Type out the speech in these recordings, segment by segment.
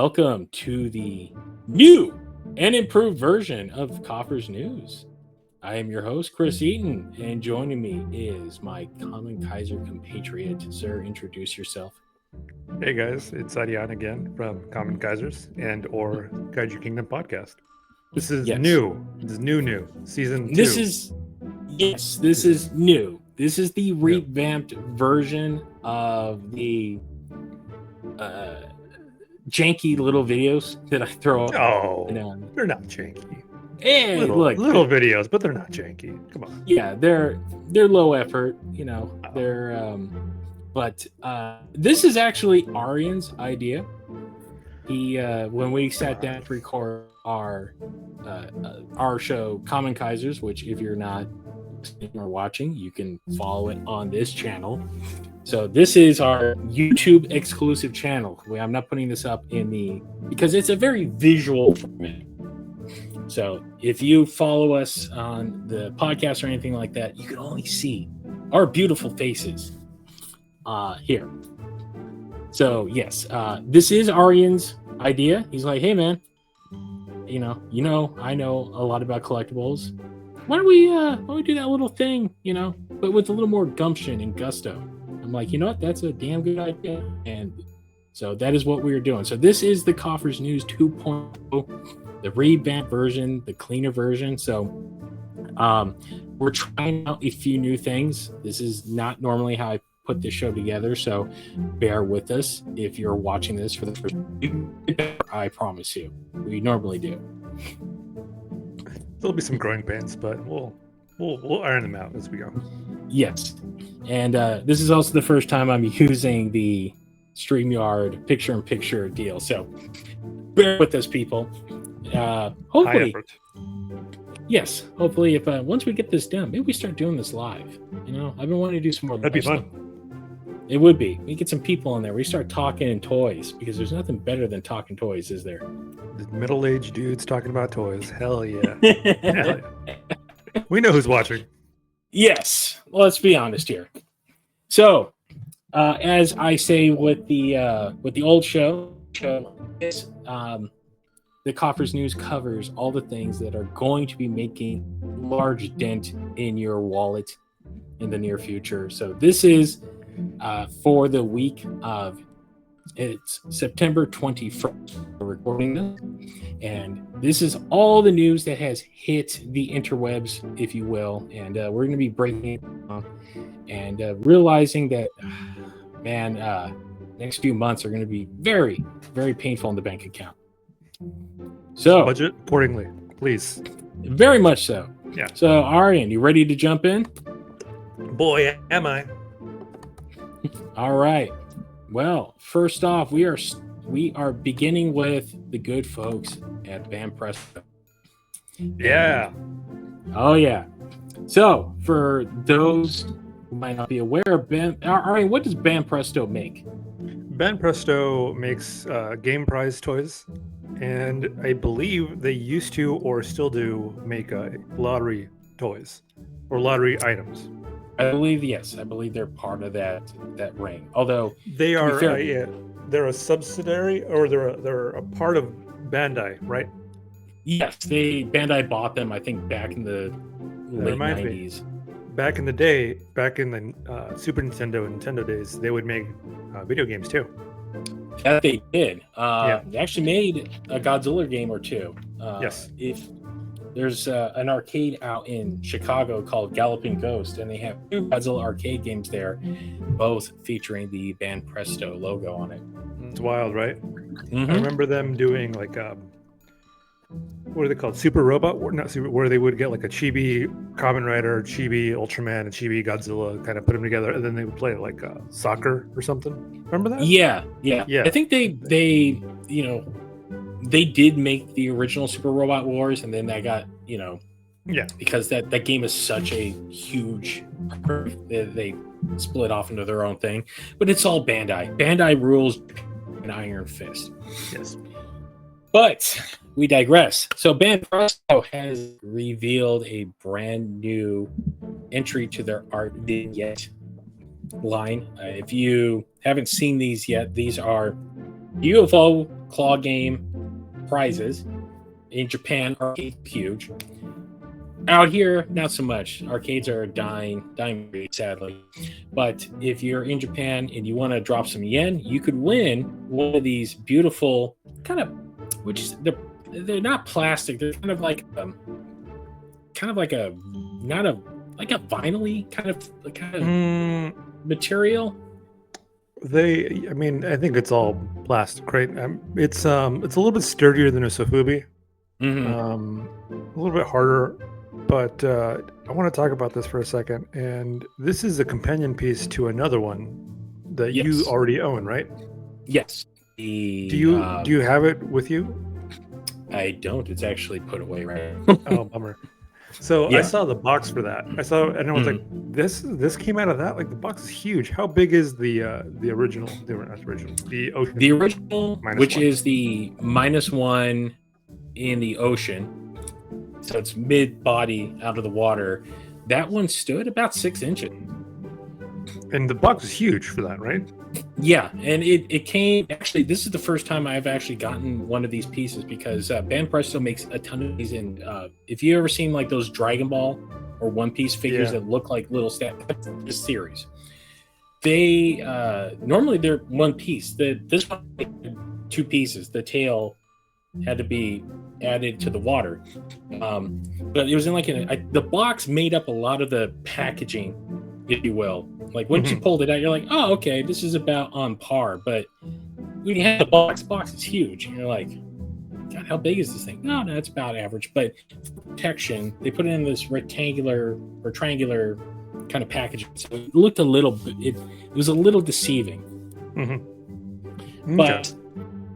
welcome to the new and improved version of Koffers News. I am your host, Chris Eaton, and joining me is my Kamen Kaiser compatriot. Sir, introduce yourself. Hey guys, it's Arian again from Kamen Kaizers and or Kaiju Kingdom podcast. This is new. This is new. Season 2. This is new. This is the revamped version of the janky little videos that I throw up. Oh, they're not janky. Hey, little videos, but they're not janky. Come on. Yeah, they're low effort, but this is actually Arian's idea. He when we sat down to record our show Kamen Kaizers, which if you're not listening or watching, you can follow it on this channel. So this is our YouTube exclusive channel. I'm not putting this up because it's a very visual format. So if you follow us on the podcast or anything like that, you can only see our beautiful faces here. So yes, this is Arian's idea. He's like, hey man, I know a lot about collectibles. Why don't we do that little thing, but with a little more gumption and gusto. I'm like, you know what? That's a damn good idea. And so that is what we are doing. So this is the Koffers News 2.0, the revamped version, the cleaner version. So we're trying out a few new things. This is not normally how I put this show together. So bear with us if you're watching this for the first time. I promise you, we normally do. There'll be some growing pains, but we'll iron them out as we go. Yes. And this is also the first time I'm using the StreamYard picture-in-picture deal. So bear with us, people. Hopefully, yes. Hopefully, if once we get this done, maybe we start doing this live. I've been wanting to do some more. That'd be fun. Stuff. It would be. We get some people in there. We start talking in toys because there's nothing better than talking toys, is there? The middle-aged dudes talking about toys. Hell yeah. Hell yeah. We know who's watching. Yes. Well, let's be honest here. So, as I say with the old show, the Koffers News covers all the things that are going to be making large dent in your wallet in the near future. So this is for the week of it's September 21st. We're recording this, and this is all the news that has hit the interwebs, if you will. And we're going to be breaking it down and realizing that, next few months are going to be very, very painful in the bank account. So budget accordingly, please. Very much so. Yeah. So Arian, you ready to jump in? Boy, am I. All right. Well, first off, we are beginning with the good folks at Banpresto. Yeah. Oh yeah. So for those who might not be aware, Arian, what does Banpresto make? Banpresto makes game prize toys, and I believe they used to or still do make lottery toys or lottery items. I believe yes. I believe they're part of that ring. Although they are, they're a subsidiary or they're a part of Bandai, right? Yes, Bandai bought them. I think back in the late 90s. Back in the day, back in the Super Nintendo days, they would make video games too. That they did. They actually made a Godzilla game or two. Yes. If there's an arcade out in Chicago called Galloping Ghost, and they have 2 Godzilla arcade games there, both featuring the Banpresto logo on it. It's wild, right? Mm-hmm. I remember them doing like what are they called? Super Robot? Not Super, where they would get like a Chibi Kamen Rider, Chibi Ultraman, and Chibi Godzilla, kind of put them together, and then they would play like soccer or something. Remember that? Yeah. I think they did make the original Super Robot Wars, and then that got because that game is such a huge, they split off into their own thing. But it's all Bandai. Bandai rules an iron fist. Yes. But we digress. So Banpresto has revealed a brand new entry to their Art Vignette line. If you haven't seen these yet, these are UFO claw game prizes. In Japan, arcades are huge. Out here, not so much. Arcades are dying sadly. But if you're in Japan and you want to drop some yen, you could win one of these beautiful they're not plastic. They're kind of like a vinyl-y kind of material. I think it's all plastic, right? It's a little bit sturdier than a Sofubi. A little bit harder, but I want to talk about this for a second. And this is a companion piece to another one that you already own, right? Yes. Do you have it with you? I don't. It's actually put away right now. Oh, bummer. So I saw the box for that. And I was like, this came out of that? Like, the box is huge. How big is the original? The ocean. The original, which -1. is the -1 in the ocean. So it's mid-body out of the water. That one stood about 6 inches. And the box is huge for that, right? Yeah, and it came, actually, this is the first time I've actually gotten one of these pieces, because Banpresto makes a ton of these. And if you ever seen like those Dragon Ball or One Piece figures that look like little this series, they normally they're one piece. This one had 2 pieces. The tail had to be added to the water, but it was in like the box made up a lot of the packaging, if you will. Like, once you pulled it out, you're like, oh, okay, this is about on par. But when you have the box is huge, and you're like, God, how big is this thing? No, it's about average. But for protection, they put it in this rectangular or triangular kind of packaging, so it looked a little bit. It was a little deceiving. But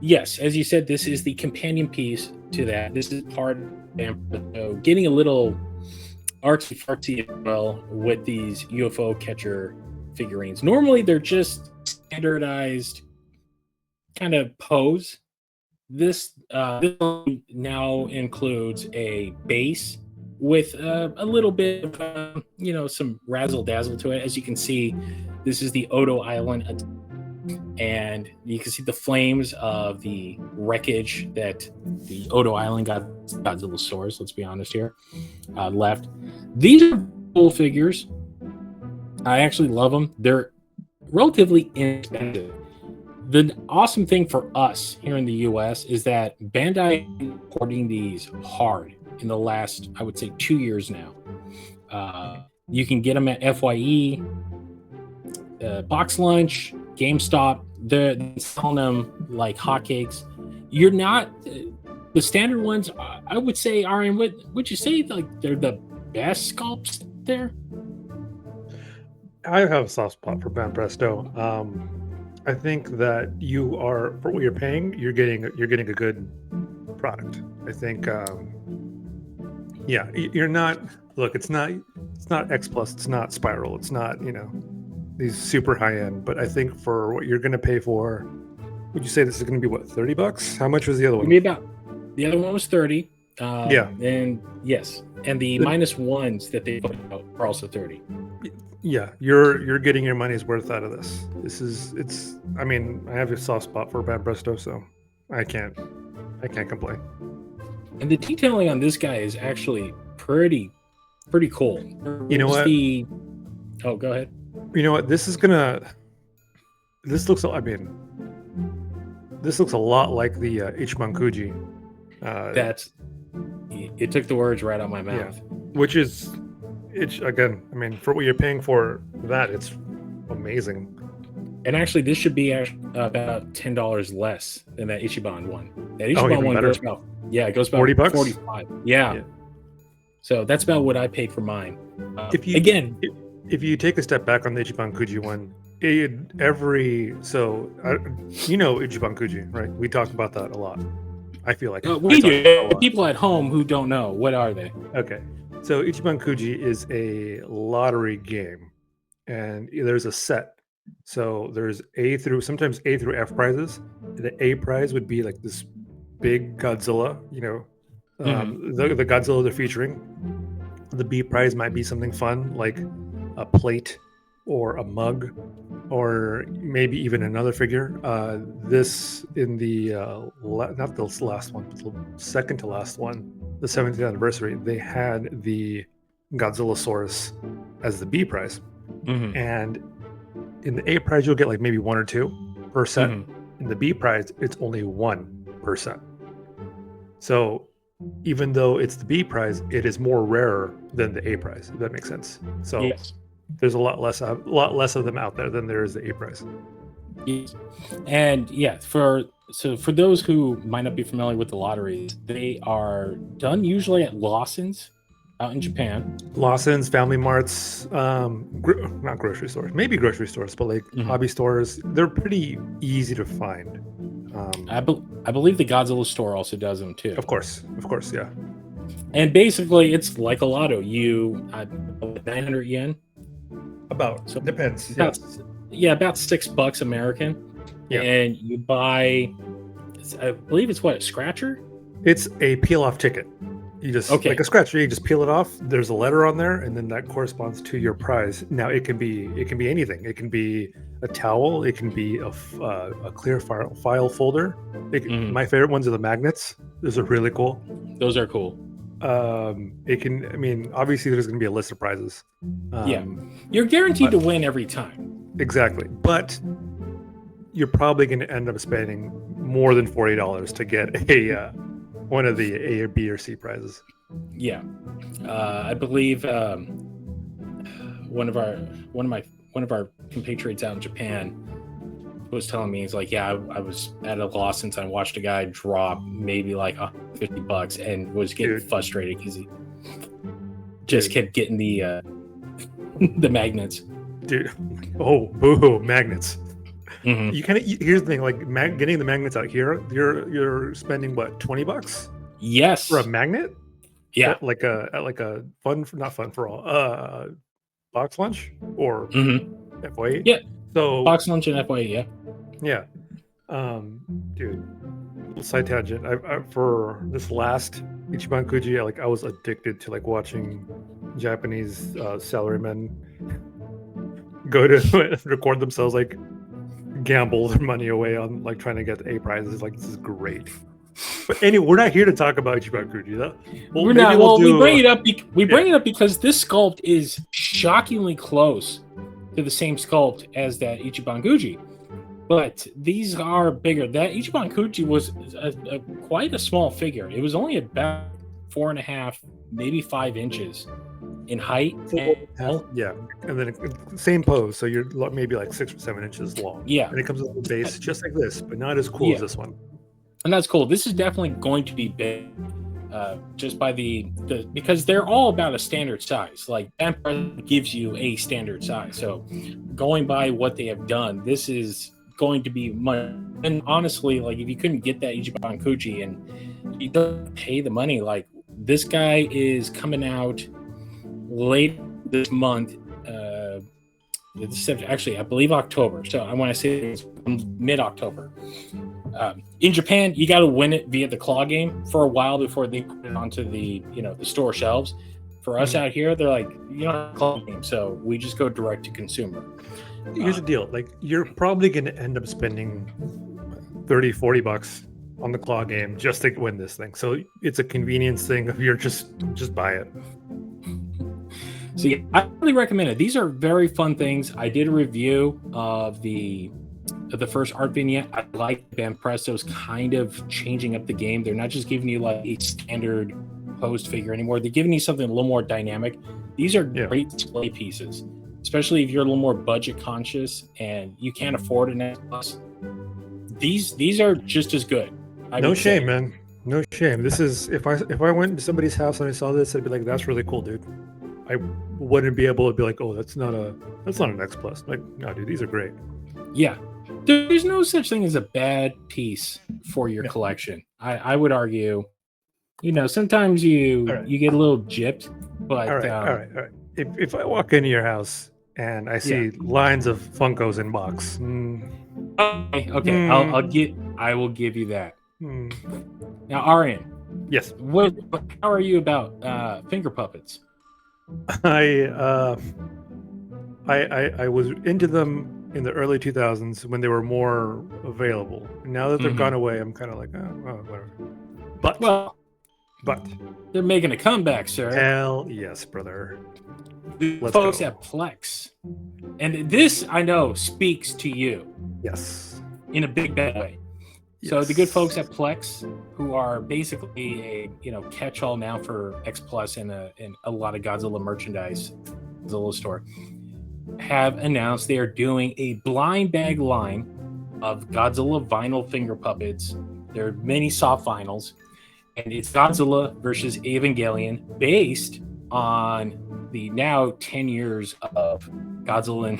yes, as you said, this is the companion piece to that. This is part of getting a little artsy-fartsy as well with these UFO catcher figurines. Normally, they're just standardized kind of pose. This one now includes a base with a little bit of, some razzle-dazzle to it. As you can see, this is the Odo Island, and you can see the flames of the wreckage that the Odo Island Godzilla source, let's be honest here, left. These are cool figures. I actually love them. They're relatively inexpensive. The awesome thing for us here in the US is that Bandai is importing these hard in the last, I would say, 2 years now. You can get them at FYE, Box Lunch, GameStop. They're selling them like hotcakes. You're not the standard ones. I would say, Arian, would you say like they're the best sculpts there? I have a soft spot for Banpresto. I think that you are, for what you're paying, you're getting a good product. I think, you're not. Look, it's not X Plus, it's not Spiral, it's not these super high end. But I think for what you're going to pay for, would you say this is going to be what, $30? How much was the other one? The other one was 30. And yes, and the -1s that they put out are also 30. Yeah, you're getting your money's worth out of this. I have a soft spot for Banpresto, so I can't complain. And the detailing on this guy is actually pretty cool. You know what? Oh, go ahead. You know what? This looks a lot like the Ichiban Kuji. It took the words right out of my mouth. Yeah, which is, again, for what you're paying for that, it's amazing. And actually, this should be about $10 less than that Ichiban one. That Ichiban one goes about, it goes about $40? 45. Yeah. So that's about what I paid for mine. If you take a step back on the Ichiban Kuji one, Ichiban Kuji, right? We talk about that a lot. I feel like we do. People at home who don't know, what are they? Okay, so Ichiban Kuji is a lottery game, and there's a set. So there's sometimes A through F prizes. The A prize would be like this big Godzilla, the Godzilla they're featuring. The B prize might be something fun like a plate or a mug, or maybe even another figure. This in the not the last one, but the second to last one, the 70th anniversary, they had the Godzillasaurus as the B prize, and in the A prize you'll get like maybe one or two per set. In the B prize, it's only 1%. So even though it's the B prize, it is more rarer than the A prize. If that makes sense. So Yes. there's a lot less of them out there than there is the A prize. Yes. And yeah, for those who might not be familiar with the lotteries, they are done usually at Lawson's out in Japan. Lawson's, Family Marts, not grocery stores, maybe grocery stores, but like hobby stores. They're pretty easy to find. I believe the Godzilla store also does them too. Of course, yeah. And basically, it's like a lotto. You 900 yen. About so depends. About $6 American. Yeah. And you buy, I believe it's what, a scratcher? It's a peel-off ticket. You just like a scratcher. You just peel it off. There's a letter on there, and then that corresponds to your prize. Now it can be anything. It can be a towel. It can be a clear file folder. My favorite ones are the magnets. Those are really cool. Those are cool. It can. I mean, obviously, there's going to be a list of prizes. You're guaranteed to win every time. Exactly, but you're probably going to end up spending more than $40 to get a one of the A or B or C prizes. Yeah, I believe one of our compatriots out in Japan was telling me, he's like, I was at a Lawson's and I watched a guy drop maybe like $50 and was getting frustrated because he just kept getting the the magnets. Dude, oh, boo, magnets. You kind of here's the thing, like getting the magnets out here, you're spending what, $20? Yes, for a magnet. Yeah, like a not fun for all box lunch or FYE. Yeah, so box lunch and FYE. Yeah. Dude, side tangent. I for this last Ichiban Kuji, I was addicted to watching Japanese salarymen go to record themselves gamble their money away on trying to get the A prizes. This is great. But anyway, we're not here to talk about Ichiban Kuji, though. We're not. Well, we bring it up. We bring it up because this sculpt is shockingly close to the same sculpt as that Ichiban Kuji, but these are bigger. That Ichiban Kuji was quite a small figure. It was only about 4.5, maybe 5 inches in height. Yeah, and then same pose, so you're maybe 6 or 7 inches long. Yeah, and it comes with a base just like this, but not as cool as this one. And that's cool. This is definitely going to be big, just by the because they're all about a standard size. Banpresto gives you a standard size. So, going by what they have done, this is going to be much. And honestly, if you couldn't get that Ichiban Kuji and you don't pay the money, this guy is coming out late this month. Actually, I believe October. So I want to say it's mid-October. In Japan, you got to win it via the claw game for a while before they put it onto the the store shelves. For us out here, they're like, you don't have a claw game, so we just go direct to consumer. Here's the deal: you're probably going to end up spending $30-$40 on the claw game just to win this thing. So it's a convenience thing. If you're just buy it. So yeah, I really recommend it. These are very fun things. I did a review of the first art vignette. I like Banpresto's kind of changing up the game. They're not just giving you a standard posed figure anymore. They're giving you something a little more dynamic. These are great display pieces, especially if you're a little more budget conscious and you can't afford an S+. These are just as good. No shame, man. No shame. This is if I went to somebody's house and I saw this, I'd be like, "That's really cool, dude." I wouldn't be able to be like, "Oh, that's not an X plus." No, dude, these are great. Yeah, there's no such thing as a bad piece for your collection. I would argue, sometimes you get a little gypped, but all right. If I walk into your house and I see lines of Funkos in box, okay, I will give you that. Now, Arian, yes, how are you about finger puppets? I I was into them in the early 2000s when they were more available. Now that they've gone away, I'm kind of like, oh, whatever. But they're making a comeback, sir. Hell yes, brother. The Let's folks go. at Plex, and this I know speaks to you. Yes. In a big bad way. So Yes. the good folks at Plex, who are basically a catch-all now for X Plus and a lot of Godzilla merchandise, Godzilla store, have announced they are doing a blind bag line of Godzilla vinyl finger puppets. There are many soft vinyls, and it's Godzilla versus Evangelion, based on the now 10 years of Godzilla and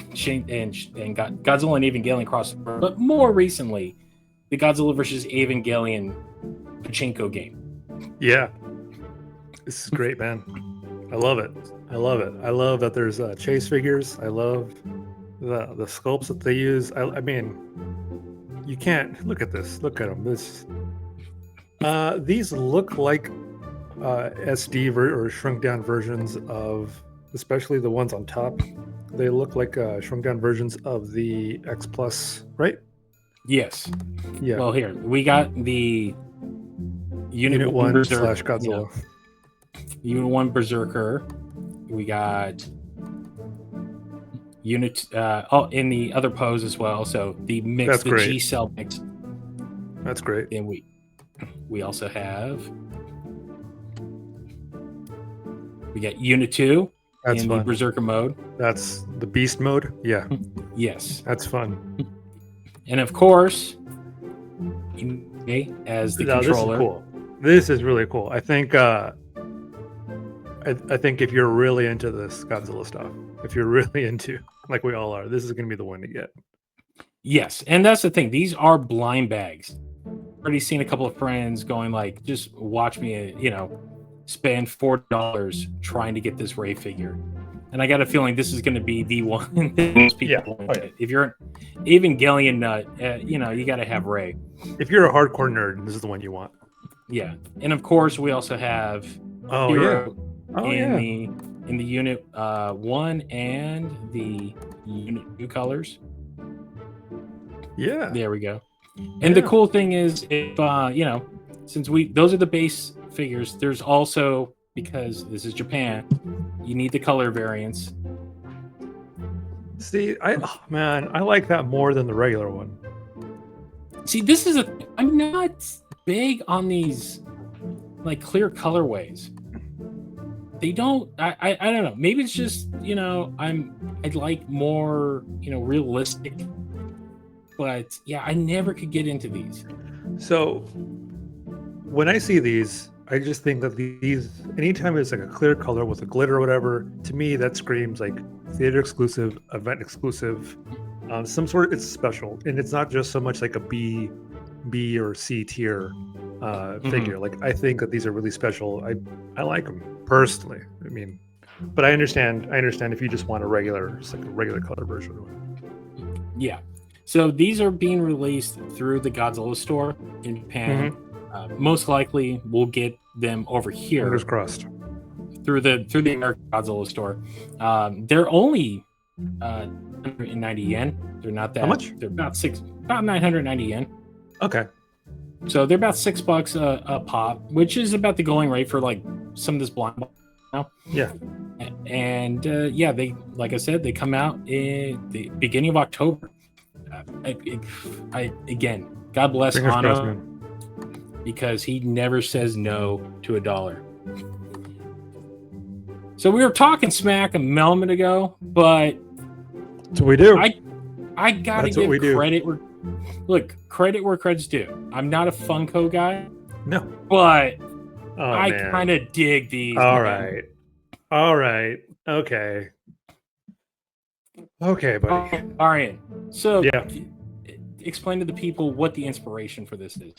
Godzilla and Evangelion crossover, but more recently, the Godzilla versus Evangelion pachinko game. Yeah. This is great, man. I love it. I love that there's chase figures. I love the sculpts that they use. I mean, you can't look at this. Look at them. These look like SD or shrunk down versions of, especially the ones on top. They look like shrunk down versions of the X Plus, right? Yes. Yeah. Well, here we got the Unit 1 / Godzilla. Unit 1 Berserker. We got Unit in the other pose as well. So the mix, That's the great. G cell mix. That's great. And we also have Unit 2 That's in fun. the Berserker mode. That's the Beast mode. Yeah. Yes. That's fun. And of course, as the controller. This is cool. This is really cool. I think I think if you're really into this Godzilla stuff, if you're really into, like we all are, this is going to be the one to get. Yes, and that's the thing. These are blind bags. Already seen a couple of friends going like, just watch me, spend $4 trying to get this Ray figure. And I got a feeling this is going to be the one that most people want to get. If you're an Evangelion nut, you got to have Ray. If you're a hardcore nerd, this is the one you want. Yeah, and of course we also have Hero in the Unit 1 and the Unit 2 colors. Yeah, there we go. And the cool thing is, if since those are the base figures, there's also, because this is Japan, you need the color variants. See, I like that more than the regular one. See, I'm not big on these like clear colorways. They don't. I don't know. Maybe it's just I'd like more realistic. But yeah, I never could get into these. So when I see these, I just think that these, anytime it's like a clear color with a glitter or whatever, to me that screams like theater exclusive, event exclusive, some sort. It's special, and it's not just so much like a B or C tier figure. Like I think that these are really special. I like them personally. I mean, but I understand if you just want a regular color version of it. Yeah. So these are being released through the Godzilla store in Japan. Most likely, we'll get them over here. Fingers crossed. Through the American Godzilla store. They're only 190 yen. They're not that. How much? They're about 990 yen. Okay. So they're about $6 a pop, which is about the going rate for like some of this blind now. Yeah. And they, like I said, they come out in the beginning of October. Again, God bless Anno, because he never says no to $1. So we were talking smack a moment ago, but that's what we do. I gotta give credit credit where credit's due. I'm not a Funko guy. No. But I kind of dig these. All right. Okay. Okay, buddy. Arian, so yeah, explain to the people what the inspiration for this is.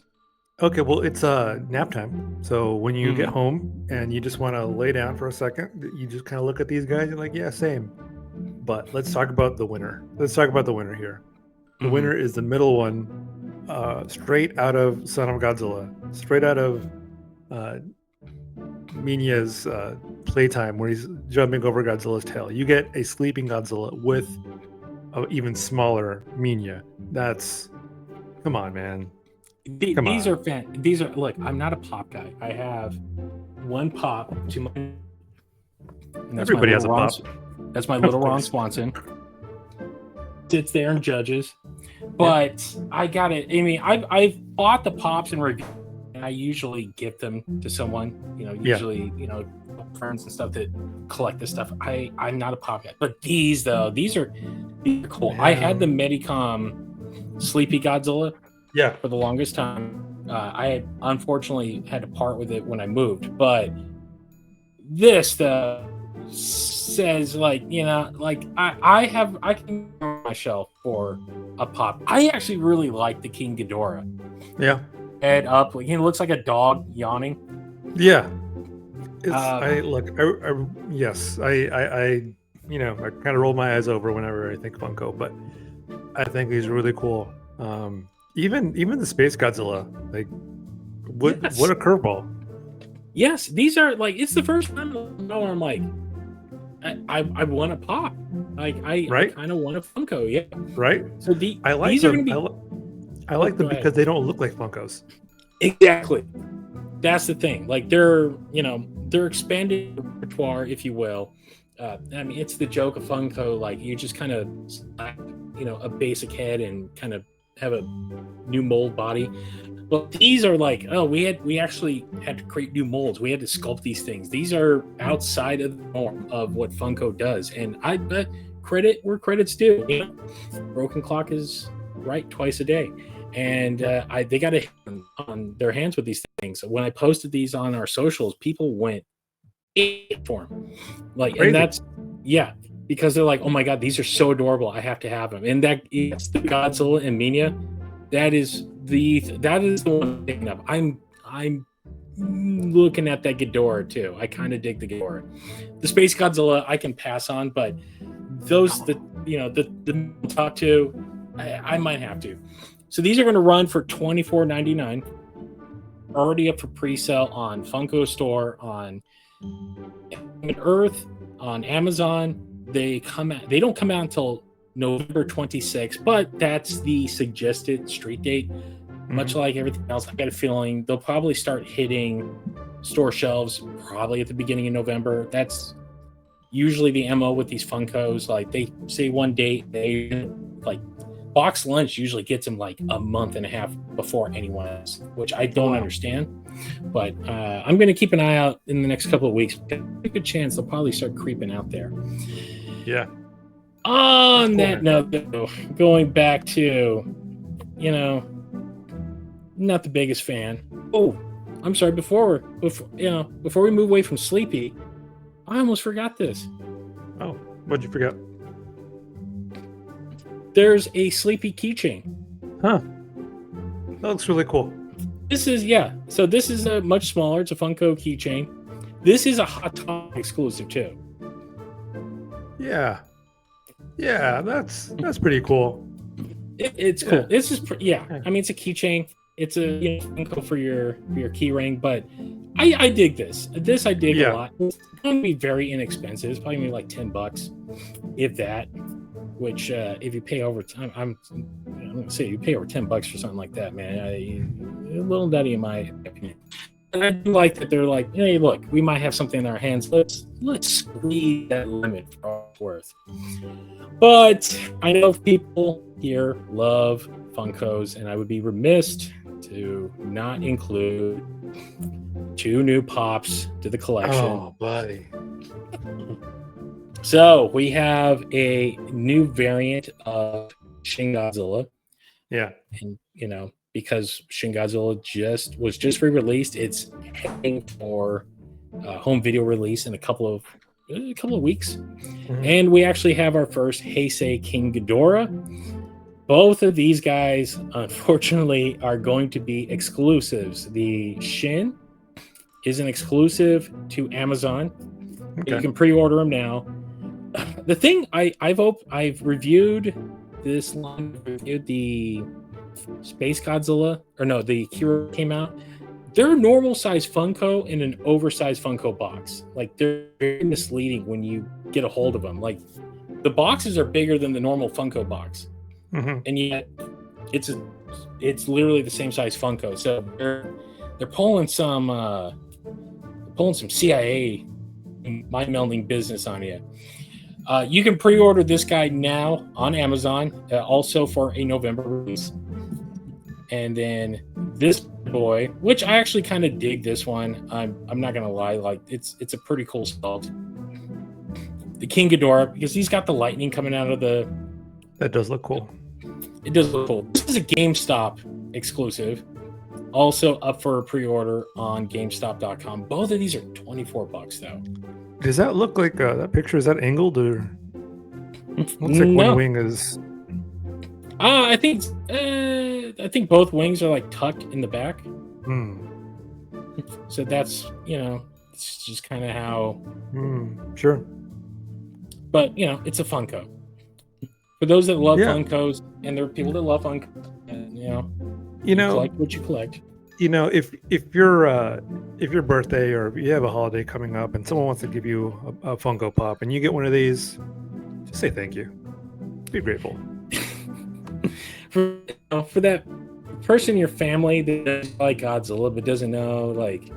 Okay, well, it's nap time. So when you get home and you just want to lay down for a second, you just kind of look at these guys. You're like, yeah, same. But let's talk about the winner. Let's talk about the winner here. The winner is the middle one, straight out of Son of Godzilla, straight out of Minya's playtime where he's jumping over Godzilla's tail. You get a sleeping Godzilla with an even smaller Minya. Come on, man. These are look, I'm not a pop guy. I have one pop to my, and that's Everybody has a pop. That's my little Ron Swanson. Sits there and judges. But I got it. I mean, I've bought the pops and review, and I usually gift them to someone, usually, friends and stuff that collect this stuff. I'm not a pop guy. But these are cool. I had the Medicom Sleepy Godzilla for the longest time. I unfortunately had to part with it when I moved, but this says I can on my shelf for a pop. I actually really like the King Ghidorah. Yeah. Head up, he looks like a dog yawning. Yeah. I kind of roll my eyes over whenever I think Funko, but I think he's really cool. Even the Space Godzilla, what a curveball. Yes, these are it's the first time I'm like, I want a pop. I kind of want a Funko, yeah. Right. So I like these them. are going to be. I like them because they don't look like Funkos. Exactly. That's the thing. They're expanded repertoire, if you will. I mean, it's the joke of Funko. You just kind of, a basic head and kind of have a new mold body. But these are we actually had to create new molds. We had to sculpt these things. These are outside of the norm of what Funko does. And I bet credit where credit's due. Broken clock is right twice a day. And they got a hit on their hands with these things. When I posted these on our socials, people went for them. And that's, because they're like, oh my God, these are so adorable. I have to have them. And that is the Godzilla and Minya. That is the one I'm thinking of. I'm looking at that Ghidorah too. I kind of dig the Ghidorah. The Space Godzilla I can pass on, but those the top two, I might have to. So these are going to run for $24.99. Already up for pre-sale on Funko Store, on Earth, on Amazon. They don't come out until November 26th, but that's the suggested street date. Much like everything else, I got a feeling they'll probably start hitting store shelves probably at the beginning of November. That's usually the MO with these Funkos. They say one date, they Box Lunch usually gets them a month and a half before anyone else, which I don't understand. But I'm going to keep an eye out in the next couple of weeks. There's a good chance they'll probably start creeping out there. Yeah. On that note, though, going back to, not the biggest fan. Oh, I'm sorry. Before we move away from Sleepy, I almost forgot this. Oh, what'd you forget? There's a Sleepy keychain. Huh. That looks really cool. This is So this is a much smaller. It's a Funko keychain. This is a Hot Topic exclusive too. Yeah. Yeah, that's pretty cool. It's cool. This is I mean, it's a keychain. It's a Funko for your key ring, but I dig this. This I dig a lot. It's going to be very inexpensive. It's probably maybe $10, if that. Which, if you pay over time, I'm going to say you pay over $10 for something like that, man. A little nutty in my opinion. And I do like that they're like, hey, look, we might have something in our hands. Let's squeeze that limit for all it's worth. But I know people here love Funkos, and I would be remiss to not include 2 new pops to the collection. Oh, buddy. So we have a new variant of Shin Godzilla. Yeah. And, because Shin Godzilla was just re-released, it's heading for home video release in a couple of weeks. Mm-hmm. And we actually have our first Heisei King Ghidorah. Both of these guys, unfortunately, are going to be exclusives. The Shin is an exclusive to Amazon. Okay. You can pre-order them now. The thing I've reviewed this line, reviewed the Space Godzilla, or no, the Kira came out. they're a normal size Funko in an oversized Funko box. Like they're very misleading when you get a hold of them. Like the boxes are bigger than the normal Funko box, and yet it's literally the same size Funko. So they're pulling some CIA mind melding business on you. You can pre-order this guy now on Amazon, also for a November release. And then this boy, which I actually kind of dig this one. I'm not gonna lie, like it's a pretty cool sculpt. The King Ghidorah, because he's got the lightning coming out of the. That does look cool. It does look cool. This is a GameStop exclusive. Also up for a pre-order on GameStop.com. Both of these are $24 though. Does that look like that picture? Is that angled or? Looks like one wing is. I think both wings are like tucked in the back. So that's it's just kind of how. Sure. But it's a Funko. For those that love Funkos, and there are people that love Funko, and you collect what you collect. If your birthday or if you have a holiday coming up and someone wants to give you a Funko Pop and you get one of these, just say thank you. Be grateful. For that person in your family that doesn't like Godzilla but doesn't know, like,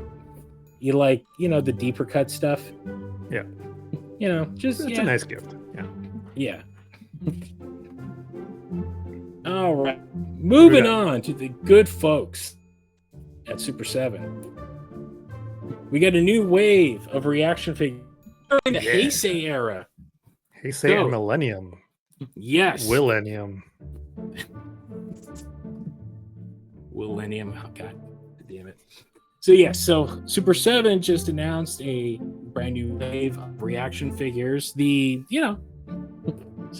you like, the deeper cut stuff. Yeah. Just it's a nice gift. Yeah. All right. Moving on to the good folks at Super 7. We got a new wave of reaction figures in the Heisei era. Heisei and Millennium. Yes. Millennium. Oh, God damn it. So Super 7 just announced a brand new wave of reaction figures. Some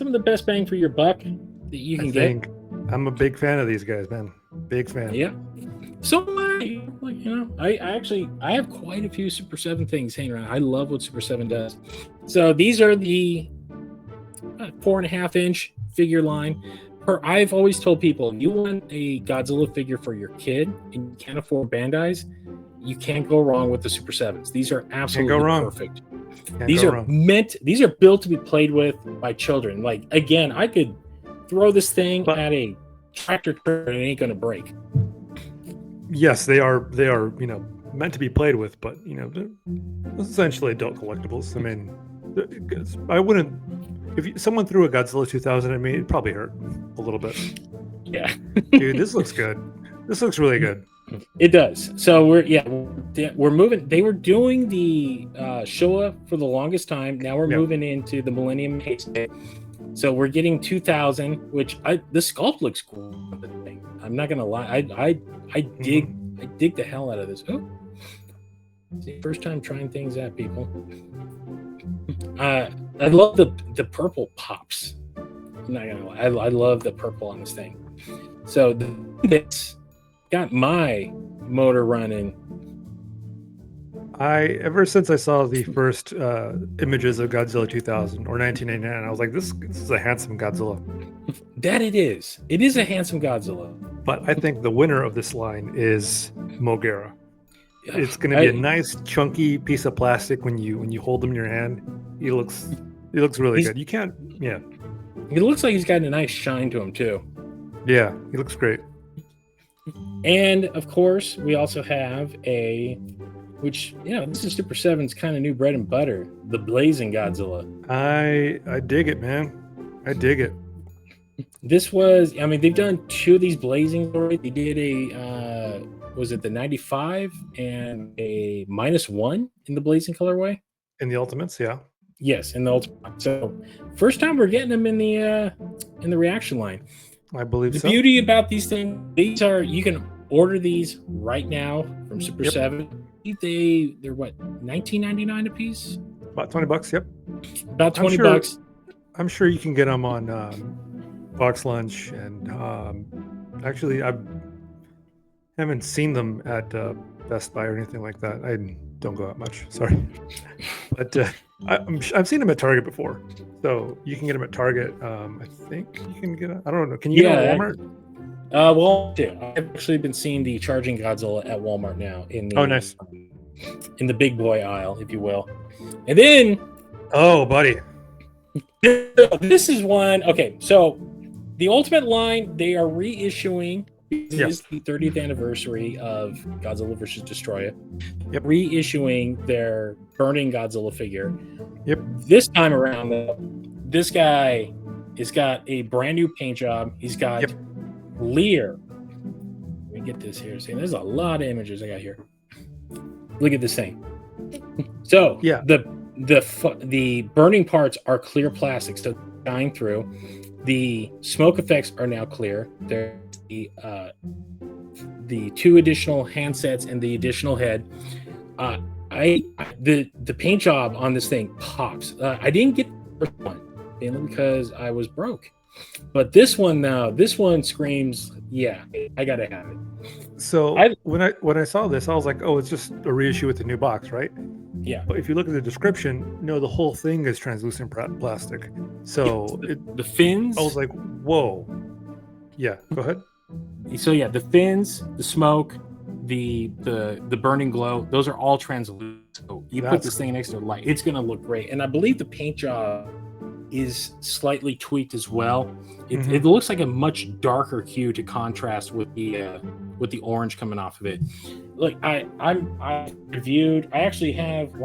of the best bang for your buck that you can get. I'm a big fan of these guys, man. Big fan. Yeah. So I have quite a few Super 7 things hanging around. I love what Super 7 does. So these are the 4.5-inch figure line. I've always told people, you want a Godzilla figure for your kid and you can't afford Bandai's, you can't go wrong with the Super 7s. These are absolutely perfect. These are built to be played with by children. Like, again, I could throw this thing at a tractor trailer and it ain't gonna break. Yes, they are meant to be played with, but they're essentially adult collectibles. I mean, I wouldn't. If someone threw a Godzilla 2000 at me, it'd probably hurt a little bit. Yeah. Dude, this looks good. This looks really good. It does. So we're moving. They were doing the Showa for the longest time. Now we're moving into the Millennium Heisei. So we're getting 2000, which the sculpt looks cool on the thing. I'm not gonna lie. I dig the hell out of this. Oh, see, first time trying things out, people. I love the purple pops. I'm not gonna lie. I love the purple on this thing. So this got my motor running. Ever since I saw the first images of Godzilla 2000 or 1989, I was like, this is a handsome Godzilla. That it is. It is a handsome Godzilla. But I think the winner of this line is Moguera. It's going to be a nice chunky piece of plastic when you hold him in your hand. He looks really good. You can't. Yeah. He looks like he's got a nice shine to him too. Yeah, he looks great. And of course, we also have which this is Super 7's kind of new bread and butter, the Blazing Godzilla. I dig it, man. I dig it. This was, they've done 2 of these Blazing already. They did was it the 95 and a -1 in the Blazing colorway? In the Ultimates, yeah. Yes, in the Ultimate. So first time we're getting them in the reaction line. I believe the beauty about these things, you can order these right now from Super 7. They're what, $19.99 a piece? About $20, yep. About $20. I'm sure you can get them on Box Lunch, and actually I haven't seen them at Best Buy or anything like that. I don't go out much, sorry. But I've seen them at Target before, so you can get them at Target. I think you can get them. I don't know. Can you get them at Walmart? Well, I've actually been seeing the Charging Godzilla at Walmart now in the nice. In the big boy aisle, if you will. And then, oh, buddy, this is one. Okay, so the Ultimate line, they are reissuing. This is the 30th anniversary of Godzilla vs. Destroya. Yep. Reissuing their Burning Godzilla figure. Yep. This time around, this guy has got a brand new paint job. He's got Lear. Let me get this here. See, there's a lot of images I got here. Look at this thing. So the burning parts are clear plastic, so shine through. The smoke effects are now clear. There's the 2 additional handsets and the additional head. The paint job on this thing pops. I didn't get the first one mainly because I was broke, but this one screams, yeah, I gotta have it. So when I saw this, I was like, oh, it's just a reissue with the new box, right? Yeah. But if you look at the description, no, the whole thing is translucent plastic. So the fins. I was like, whoa. Yeah. Go ahead. So yeah, the fins, the smoke, the burning glow, those are all translucent. So you put this thing next to a light, it's gonna look great. And I believe the paint job is slightly tweaked as well. It looks like a much darker hue to contrast with the orange coming off of it. Look, I reviewed. I actually have 5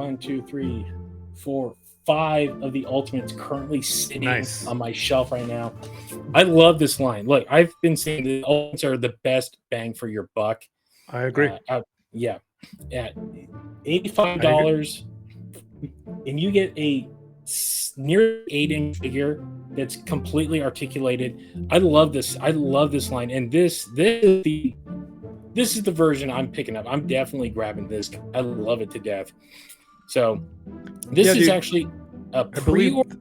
of the Ultimates currently sitting on my shelf right now. I love this line. Look, I've been saying the Ultimates are the best bang for your buck. I agree. At $85, and you get a near 8-inch figure that's completely articulated. I love this line, and this is the version I'm picking up. I'm definitely grabbing this. I love it to death. So this is actually a pre-order.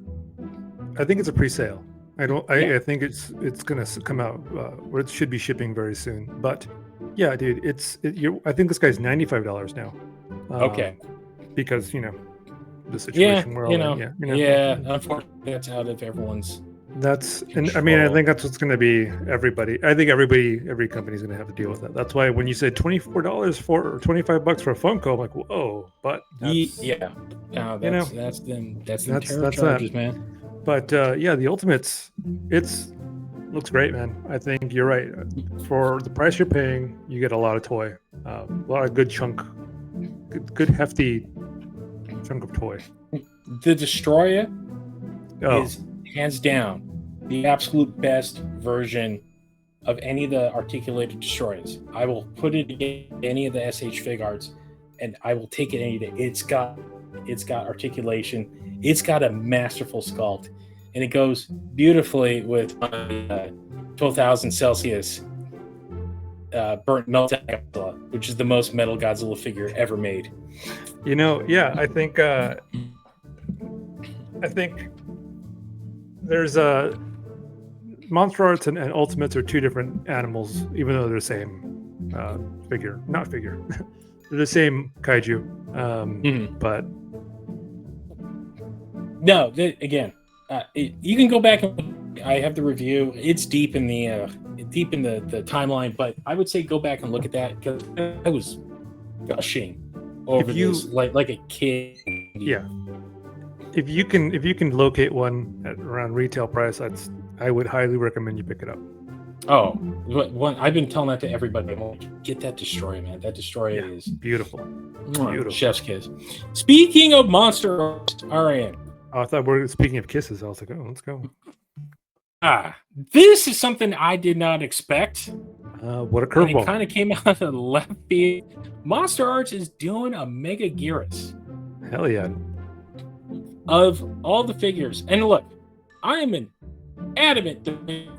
I think it's a pre-sale. I think it's gonna come out, or it should be shipping very soon. But yeah, dude, I think this guy's $95 now. Okay. Because the situation we're all in. Unfortunately, that's out of everyone's. I mean, I think that's what's going to be everybody. I think every company's going to have to deal with that. That's why when you said $24 or $25 for a Funko, I'm like, whoa, but that's them terror charges, man. But the Ultimates, looks great, man. I think you're right. For the price you're paying, you get a lot of toy, a lot of good chunk, good hefty chunk of toy. The Destroya is hands down the absolute best version of any of the articulated Destroyers. I will put it in any of the SH Fig Arts, and I will take it any day. It's got articulation. It's got a masterful sculpt, and it goes beautifully with 12,000 Celsius burnt melt Godzilla, which is the most metal Godzilla figure ever made. I think there's Monsterarts and Ultimates are 2 different animals, even though they're the same figure. Not figure. They're the same kaiju. But no, you can go back and I have the review. It's deep in the timeline, but I would say go back and look at that because I was gushing over this like a kid. Yeah. If you can locate one at around retail price, I would highly recommend you pick it up. Oh, I've been telling that to everybody. I'm like, get that Destroyer, man. That Destroyer is beautiful. Beautiful. Chef's kiss. Speaking of Monsterarts, Arian. Oh, I thought we were speaking of kisses. I was like, oh, let's go. This is something I did not expect. What a curveball. It kind of came out of left field. Monsterarts is doing a Megaguirus. Hell yeah. Of all the figures. And look, I am an adamant defender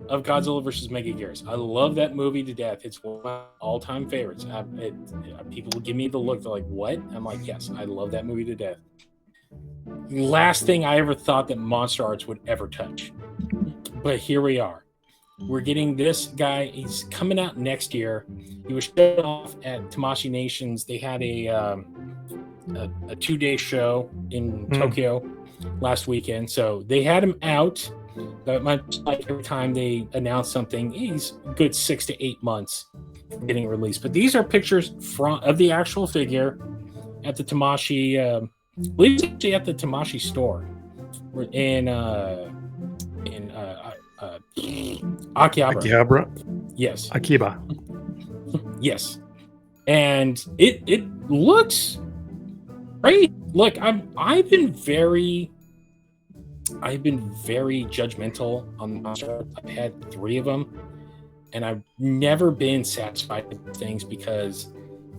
of Godzilla vs. Megaguirus. I love that movie to death. It's one of my all-time favorites. People will give me the look. They're like, what? I'm like, yes, I love that movie to death. Last thing I ever thought that Monsterarts would ever touch. But here we are. We're getting this guy. He's coming out next year. He was shown off at Tamashii Nations. They had a 2-day show in Tokyo last weekend. So they had him out. But much like every time they announce something, he's a good 6 to 8 months getting released. But these are pictures of the actual figure at the Tamashi. I believe it's actually at the Tamashi store in Akihabara. Yes. Akiba. Yes. And it looks great. Look, I've been very judgmental on Monster. I've had 3 of them, and I've never been satisfied with things because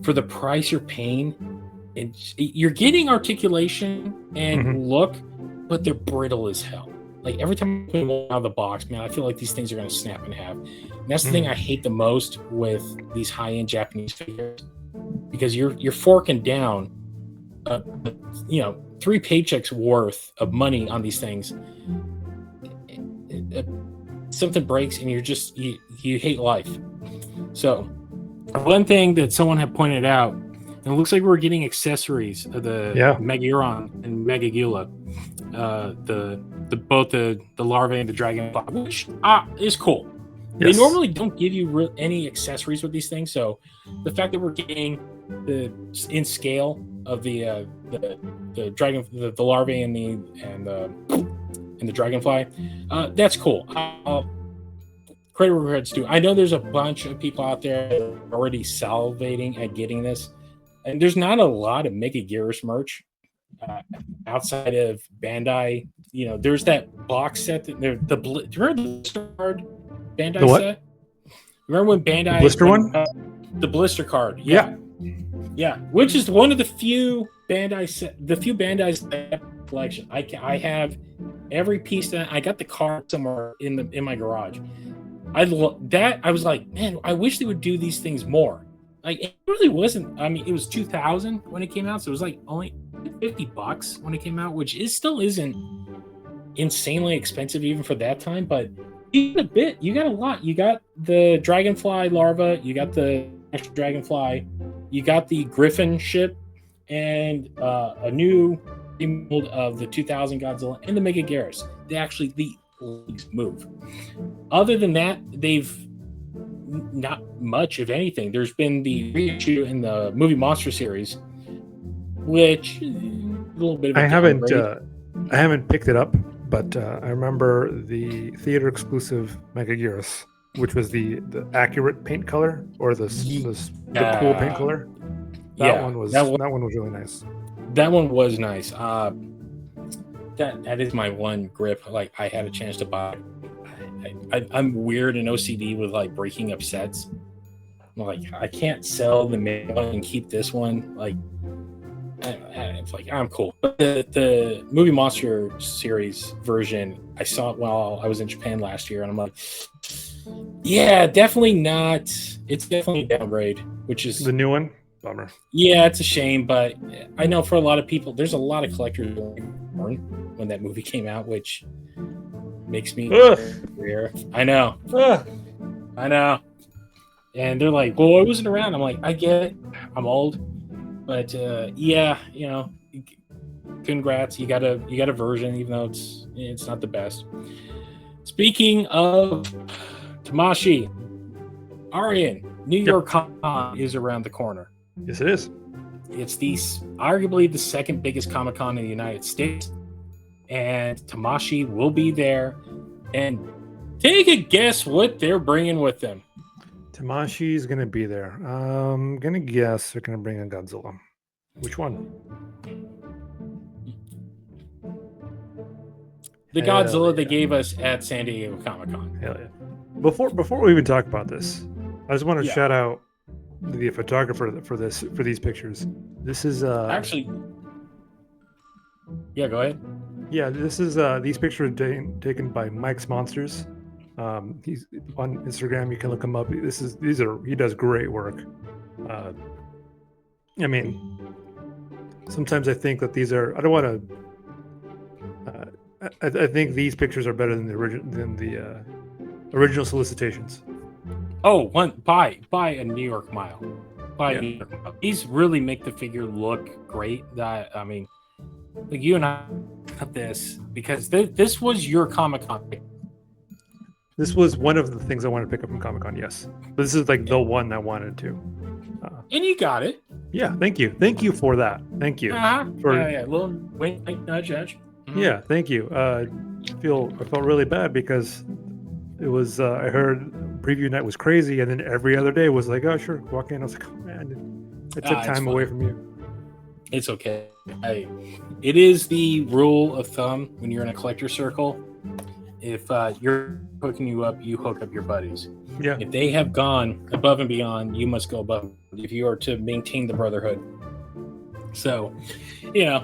for the price you're paying, you're getting articulation and look, but they're brittle as hell. Like every time I put them out of the box, man, I feel like these things are going to snap in half. And that's the thing I hate the most with these high-end Japanese figures, because you're forking down, 3 paychecks worth of money on these things. Something breaks, and you hate life. So, one thing that someone had pointed out, and it looks like we're getting accessories of the Megaguirus and Megaguirus, both the larvae and the dragonfly, which is cool. Yes. They normally don't give you any accessories with these things, so the fact that we're getting in scale of the dragon, the larvae and the dragonfly, that's cool. Credit where credit's due. I know there's a bunch of people out there already salivating at getting this, and there's not a lot of Megaguirus merch outside of Bandai. There's that box set that do you remember the blister card Bandai set? Remember when Bandai the blister one? The blister card, yeah, which is one of the few Bandai collection. I have every piece that I got the card somewhere in my garage. I was like, man, I wish they would do these things more. Like, it really wasn't. I mean, it was 2000 when it came out, so it was like only $50 when it came out, which still isn't insanely expensive even for that time. But you got a lot. You got the dragonfly larva, you got the extra dragonfly, you got the griffin ship, and a new mold of the 2000 Godzilla and the Megaguirus. The legs move. Other than that, they've not much of anything. There's been the reissue in the movie Monster series, which a little bit of a I haven't picked it up, but I remember the theater exclusive Megaguirus, which was the accurate paint color, or the cool paint color. That one was really nice. That one was nice. That is my one grip. Like, I had a chance to buy. I'm weird and OCD with like breaking up sets. I'm like, I can't sell the main one and keep this one. Like, it's like, I'm cool. But the movie Monster series version, I saw it while I was in Japan last year, and I'm like, yeah, definitely not. It's definitely a downgrade, which is the new one. Bummer. Yeah, it's a shame, but I know for a lot of people, there's a lot of collectors born when that movie came out, which makes me weird. I know. And they're like, well, I wasn't around. I'm like, I get it. I'm old. But congrats. You got a version, even though it's not the best. Speaking of Tamashi, Arian, New York Con is around the corner. Yes, it is. It's arguably the second biggest Comic-Con in the United States. And Tamashi will be there. And take a guess what they're bringing with them. Tamashi's going to be there. I'm going to guess they're going to bring a Godzilla. Which one? The Godzilla they gave us at San Diego Comic-Con. Hell yeah. Before we even talk about this, I just want to shout out the photographer for these pictures. This is actually, go ahead. Yeah, this is these pictures are taken by Mike's Monsters. He's on Instagram. You can look him up. He does great work. I mean, sometimes I think that these are. I don't want to. I think these pictures are better than the original solicitations. Oh, buy a New York Mile. Buy a New York Mile. These really make the figure look great. That, I mean, like you and I about this because this was your Comic-Con pick. This was one of the things I wanted to pick up from Comic-Con, yes. But this is like the one I wanted to. And you got it. Yeah, thank you. Thank you for that. Thank you. For, yeah, little wink, nudge. Mm-hmm. Yeah, thank you. I felt really bad because it was, I heard preview night was crazy, and then every other day was like, oh, sure, walk in. I was like, oh, man, I took time away from you. It's okay. It is the rule of thumb when you're in a collector circle. If you're hooking you up your buddies. Yeah. If they have gone above and beyond, you must go above. If you are to maintain the brotherhood. So,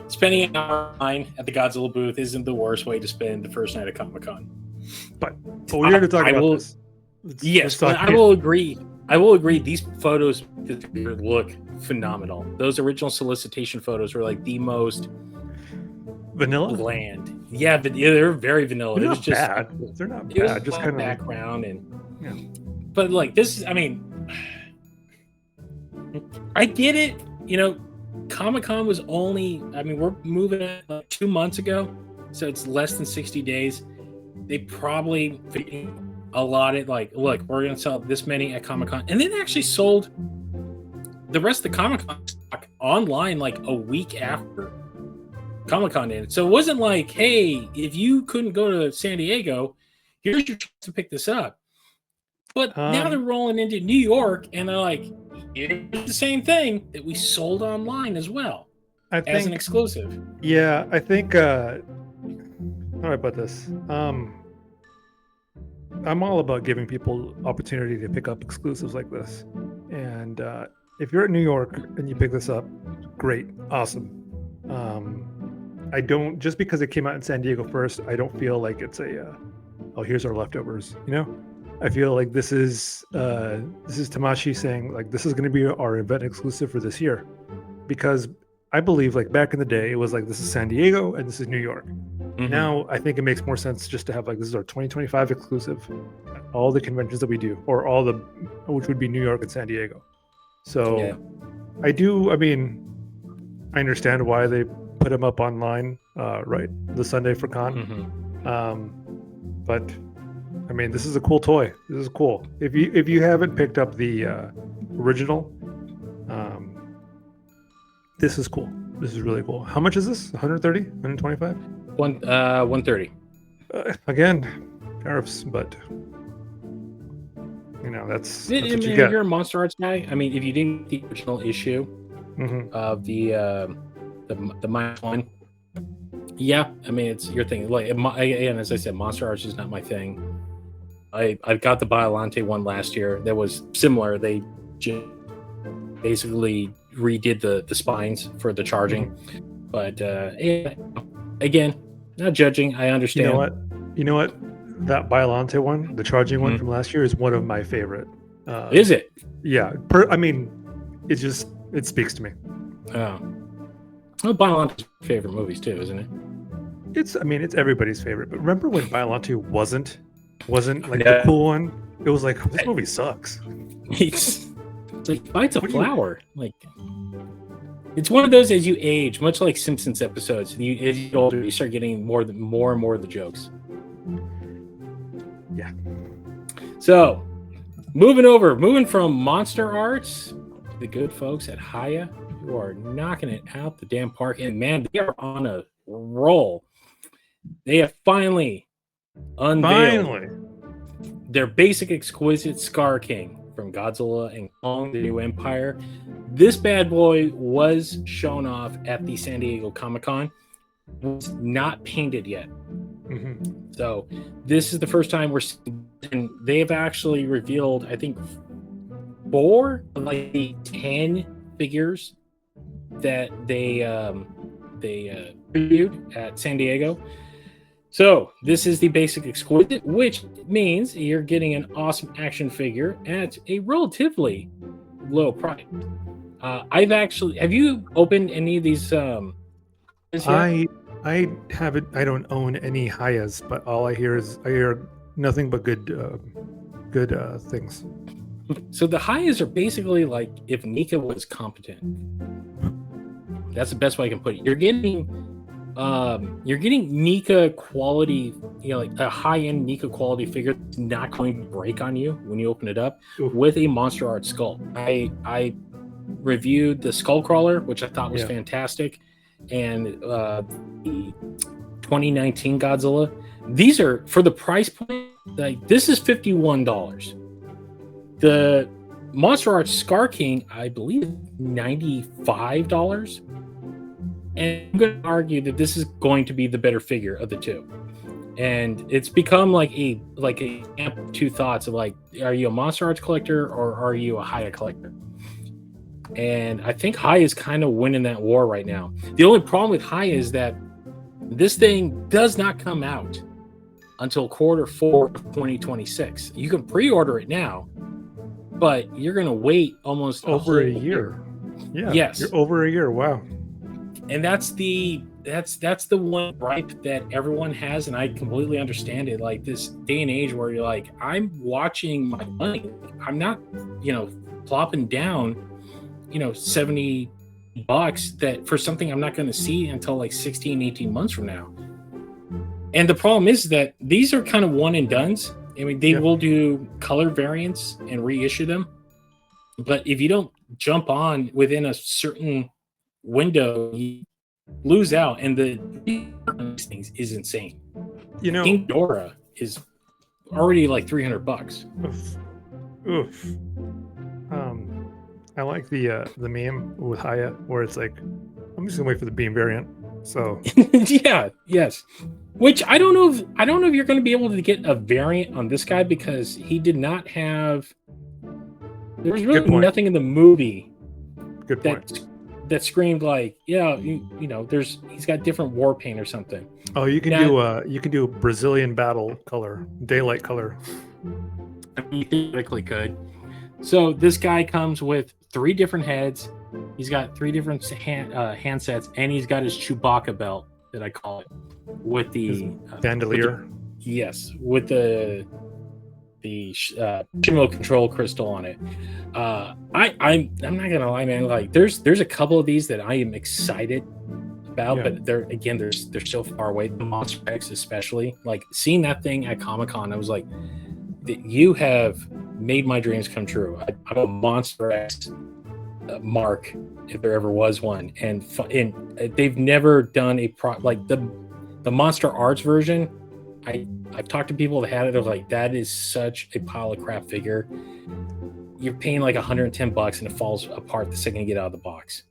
spending an hour line at the Godzilla booth isn't the worst way to spend the first night of Comic-Con. But we're here to talk about this. Yes, I will agree. I will agree. These photos look phenomenal. Those original solicitation photos were like the most vanilla, bland. Yeah, but they're very vanilla. They're it was not just bad. They're not bad. Just kind of background but like this. I mean, I get it. Comic-Con was only. I mean, we're moving it like 2 months ago, so it's less than 60 days. They probably allotted like, look, we're going to sell this many at Comic-Con, and then they actually sold the rest of the Comic-Con stock online like a week after Comic-Con ended. So it wasn't like, hey, if you couldn't go to San Diego, here's your chance to pick this up. But now they're rolling into New York, and they're like, it's the same thing that we sold online as well, as an exclusive. Yeah, I think. How do I put this? I'm all about giving people opportunity to pick up exclusives like this. And if you're in New York and you pick this up, great, awesome. I don't, just because it came out in San Diego first, I don't feel like it's oh, here's our leftovers. I feel like this is Tamashi saying like this is going to be our event exclusive for this year, because I believe like back in the day it was like this is San Diego and this is New York. Mm-hmm. Now I think it makes more sense just to have like this is our 2025 exclusive, all the conventions that we do, or which would be New York and San Diego. So yeah. I understand why they put them up online, right, the Sunday for con. Mm-hmm. But I mean, this is a cool toy. This is cool. If you haven't picked up the original, this is cool. This is really cool. How much is this? 130? 125? 130. Again, tariffs, but that's what you get. You're a Monsterarts guy. I mean, if you didn't get the original issue of the -1, yeah, I mean it's your thing. Like again, as I said, Monsterarts is not my thing. I've got the Biollante one last year that was similar. They just basically redid the spines for the charging, but yeah, again, not judging. I understand. You know what? That Biollante one, the charging one from last year, is one of my favorite. Is it? Yeah. I mean, it speaks to me. Oh. Well, Biolante's favorite movies too, isn't it? It's everybody's favorite. But remember when Biollante wasn't like the cool one? It was like, this movie sucks. It's like bites a flower. Like it's one of those as you age, much like Simpsons episodes. As you get older, you start getting more and more of the jokes. Yeah. So, moving from Monsterarts to the good folks at Hiya, who are knocking it out the damn park, and man, they are on a roll. They have finally unveiled their basic exquisite Scar King from Godzilla and Kong: The New Empire. This bad boy was shown off at the San Diego Comic-Con. Was not painted yet. Mm-hmm. So this is the first time we're seeing, and they've actually revealed, I think, 4 of like the 10 figures that they previewed at San Diego. So this is the basic exquisite, which means you're getting an awesome action figure at a relatively low price. Have you opened any of these? I haven't. I don't own any Hiyas, but all I hear nothing but good things. So the Hiyas are basically like if Nika was competent. That's the best way I can put it. You're getting You're getting Nika quality, like a high-end Nika quality figure that's not going to break on you when you open it up with a Monsterarts skull. I reviewed the Skullcrawler, which I thought was fantastic, and the 2019 Godzilla. These are, for the price point, like this is $51. The Monsterarts Scar King, I believe, $95. And I'm going to argue that this is going to be the better figure of the two. And it's become like a camp of two thoughts of like, are you a Monsterarts collector or are you a Hiya collector? And I think Hiya is kind of winning that war right now. The only problem with Hiya is that this thing does not come out until Q4 of 2026. You can pre-order it now, but you're going to wait almost over a year. Yeah. Yes. You're over a year. Wow. And that's the one gripe that everyone has, and I completely understand it. Like this day and age where you're like, I'm watching my money. I'm not, plopping down, $70 that for something I'm not going to see until like 16, 18 months from now. And the problem is that these are kind of one and dones. I mean, they will do color variants and reissue them. But if you don't jump on within a certain window, you lose out. And the these things is insane. King Dora is already like $300. Oof. I like the meme with Hiya where it's like, I'm just gonna wait for the beam variant. So yes. Which I don't know if you're going to be able to get a variant on this guy because he did not have. There's really nothing in the movie. Good point. That screamed like, he's got different war paint or something. Oh, you can do Brazilian battle color, daylight color. I mean, you theoretically could. So this guy comes with 3 different heads. He's got 3 different handsets, and he's got his Chewbacca belt that I call it with the bandolier. Yes, with the Shimo control crystal on it. I'm not gonna lie, man. Like there's a couple of these that I am excited about, but they're so far away. The Monster X, especially, like seeing that thing at Comic-Con, I was like, you have made my dreams come true. I'm a Monster X mark if there ever was one, and they've never done like the Monsterarts version. I've talked to people that had it. I was like, that is such a pile of crap figure. You're paying like $110 and it falls apart the second you get out of the box.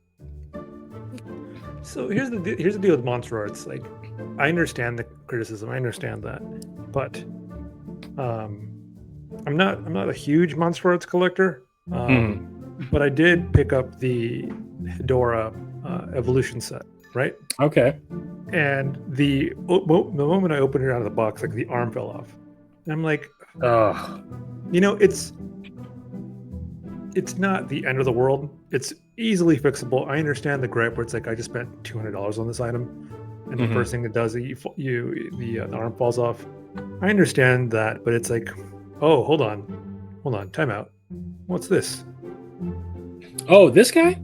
So here's the deal with Monsterarts. Like, I understand the criticism. I understand that, but I'm not a huge Monsterarts collector. But I did pick up the Hedora Evolution set, right? Okay. And the moment I opened it out of the box, like the arm fell off. And I'm like, it's not the end of the world. It's easily fixable. I understand the gripe where it's like, I just spent $200 on this item, and the first thing it does is the arm falls off. I understand that, but it's like, oh, hold on, time out. What's this? Oh, this guy?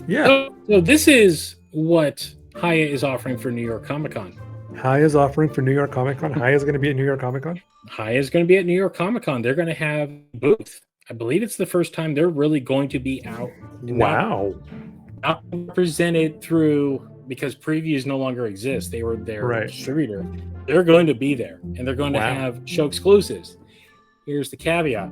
Yeah. So this is what Hiya is offering for New York Comic-Con. Hiya is offering for New York Comic-Con? Hiya is going to be at New York Comic-Con? Hiya is going to be at New York Comic-Con. They're going to have a booth. I believe it's the first time they're really going to be out. Wow. Not presented through, because previews no longer exist. They were their distributor. They're going to be there, and they're going to have show exclusives. Here's the caveat.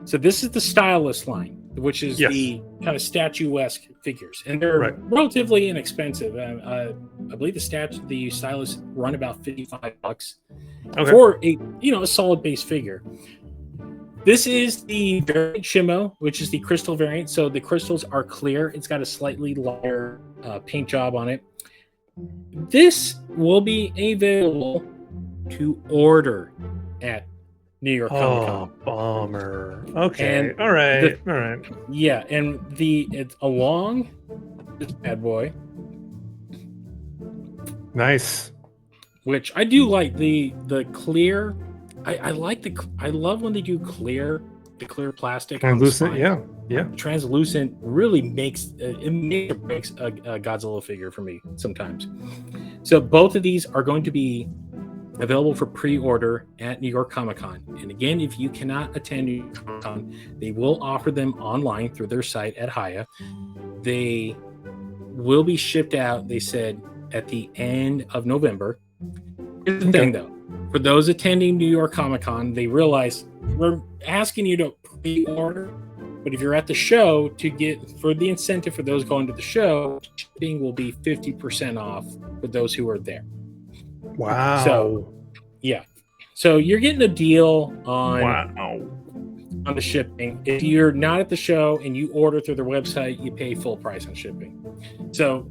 So this is the stylist line, which is the kind of statuesque figures, and they're relatively inexpensive. I believe the stylus run about $55 for a solid base figure. This is the variant Shimo, which is the crystal variant. So the crystals are clear. It's got a slightly lighter paint job on it. This will be available to order at New York Comic-Con. Oh, bummer. Okay. All right. Yeah, and it's along this bad boy. Nice. Which I do like the clear. I love when they do the clear plastic. Translucent, yeah. Translucent really makes it breaks a Godzilla figure for me sometimes. So both of these are going to be available for pre-order at New York Comic Con. And again, if you cannot attend New York Comic Con, they will offer them online through their site at Hiya. They will be shipped out, they said, at the end of November. Here's the thing, though. For those attending New York Comic Con, they realize we're asking you to pre-order, but if you're at the show, to get for the incentive for those going to the show, shipping will be 50% off for those who are there. Wow. So, yeah. So you're getting a deal on the shipping. If you're not at the show and you order through their website, you pay full price on shipping. So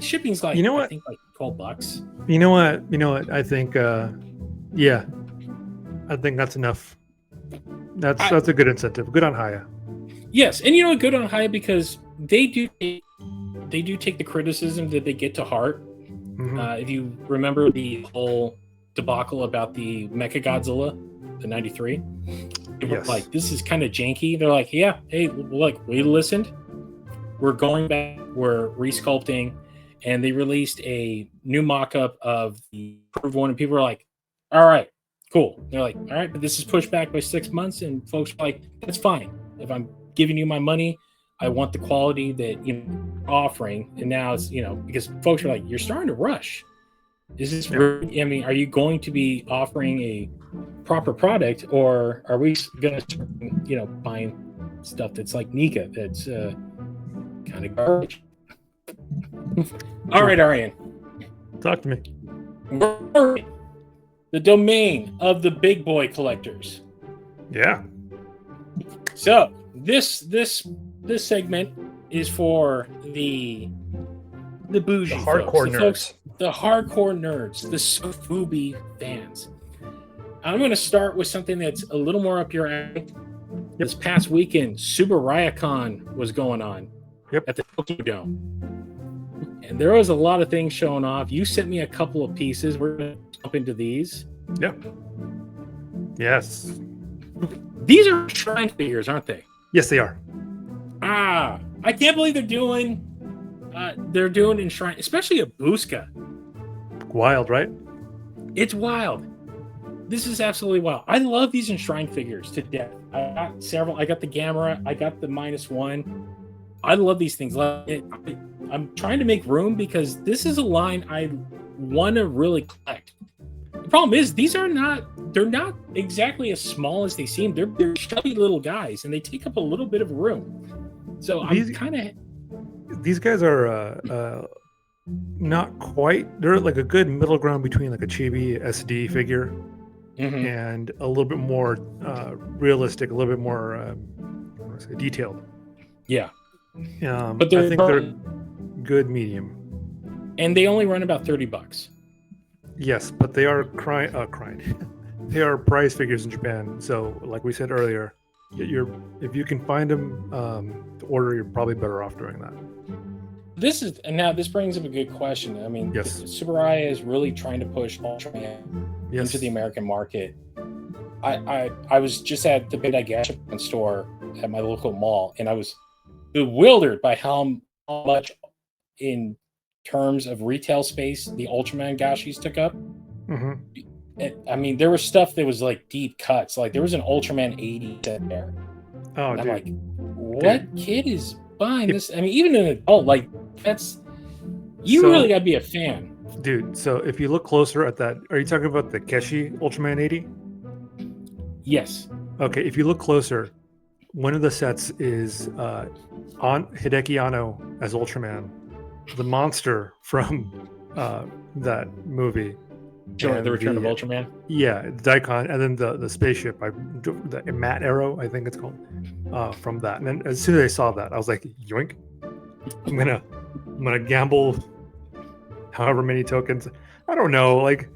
shipping's like, I think like $12. You know what? I think, I think that's enough. That's a good incentive. Good on Hiya. Yes, and good on Hiya because they do take the criticism that they get to heart. Mm-hmm. If you remember the whole debacle about the Megaguirus, the 93, they were like, this is kind of janky. They're like, yeah, hey, look, we listened. We're going back. We're resculpting. And they released a new mock-up of the approved one. And people were like, all right, cool. They're like, all right, but this is pushed back by 6 months. And folks are like, that's fine. If I'm giving you my money, I want the quality that you're offering. And now it's, because folks are like, you're starting to rush. Is this really, are you going to be offering a proper product, or are we going to start, buying stuff that's like Nika, that's kind of garbage? All right, Arian. Talk to me. The domain of the big boy collectors. Yeah. So this segment is for the bougie, the hardcore nerds, folks, the hardcore nerds, the Sofubi fans. I'm going to start with something that's a little more up your alley. Yep. This past weekend, Tsuburaya was going on at the Tokyo Dome, and there was a lot of things showing off. You sent me a couple of pieces. We're going to jump into these. Yep. Yes. These are shrine figures, aren't they? Yes, they are. I can't believe they're doing in shrine, especially a Busca. Wild, right? It's wild. This is absolutely wild. I love these enshrine figures to death. I got several. I got the Gamera. I got the -1. I love these things. I'm trying to make room because this is a line I want to really collect. The problem is they're not exactly as small as they seem. They're chubby little guys, and they take up a little bit of room. So these guys are not quite. They're like a good middle ground between like a chibi SD figure and a little bit more realistic, a little bit more detailed. Yeah. But I think they're good medium. And they only run about $30. Yes, but they are crying. They are prize figures in Japan. So, like we said earlier, if you can find them to order, you're probably better off doing that. This brings up a good question. I mean, Tsuburaya is really trying to push Ultraman into the American market. I was just at the Bandai Gashapon store at my local mall, and I was bewildered by how much in terms of retail space the Ultraman gashis took up. I mean, there was stuff that was like deep cuts. Like there was an Ultraman 80 set there. Oh, and I'm dude. like, what kid is buying this? I mean, even an adult, like really gotta be a fan. Dude, so if you look closer at that, are you talking about the Keshi Ultraman 80? Yes. Okay, if you look closer, one of the sets is on Hideki Anno as Ultraman, the monster from that movie. Sure, the Return of Ultraman? Yeah, Daikon, and then the spaceship, the Matt Arrow, I think it's called, from that. And then as soon as I saw that, I was like, yoink. I'm gonna gamble however many tokens. I don't know, like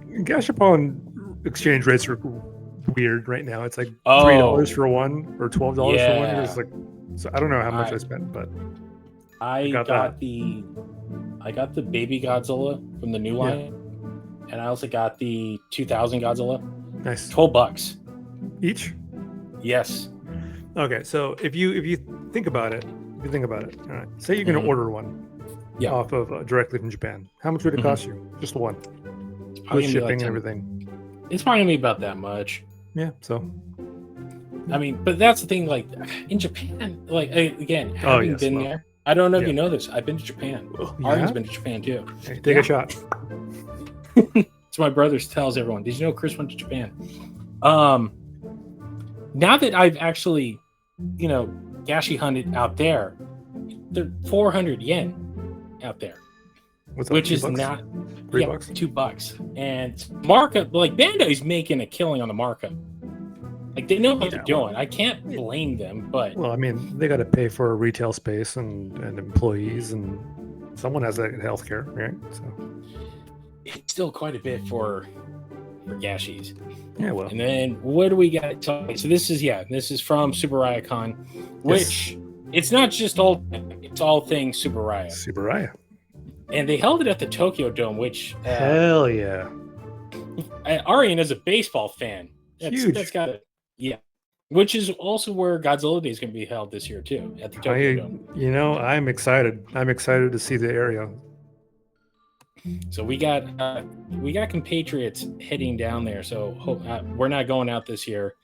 Gashapon exchange rates are weird right now. It's like $3 for one or $12 for one. It's like, so I don't know how much I spent, but I got the baby Godzilla from the new line, and I also got the 2000 Godzilla. Nice. $12 each. Yes. Okay, so if you think about it, all right. Say you're gonna order one. off of directly from Japan. How much would it cost you? Just one. Probably With gonna be like shipping and 10. everything. It's probably gonna be about that much. Yeah, so. I mean, but that's the thing. Like in Japan, like again, having been there, I don't know if you know this. I've been to Japan. Arian's been to Japan too. Hey, take a shot. So my brother tells everyone, "Did you know Chris went to Japan?" Now that I've actually, gashi hunted out there, they're 400 yen out there, which is not $3? $2. And markup, like Bandai's making a killing on the markup. Like they know what they're doing. I can't blame them, but well, I mean, they got to pay for retail space and employees, and someone has that healthcare, right? So it's still quite a bit for gashis. Yeah, well. And then what do we got? So this is from Tsuburaya Con, which it's not just it's all things Tsuburaya. Tsuburaya. And they held it at the Tokyo Dome, which hell yeah. Arian is a baseball fan. Huge. That's got it. Yeah. Which is also where Godzilla Day is going to be held this year too, at the Tokyo Dome. I'm excited. I'm excited to see the area. So we got compatriots heading down there. So we're not going out this year.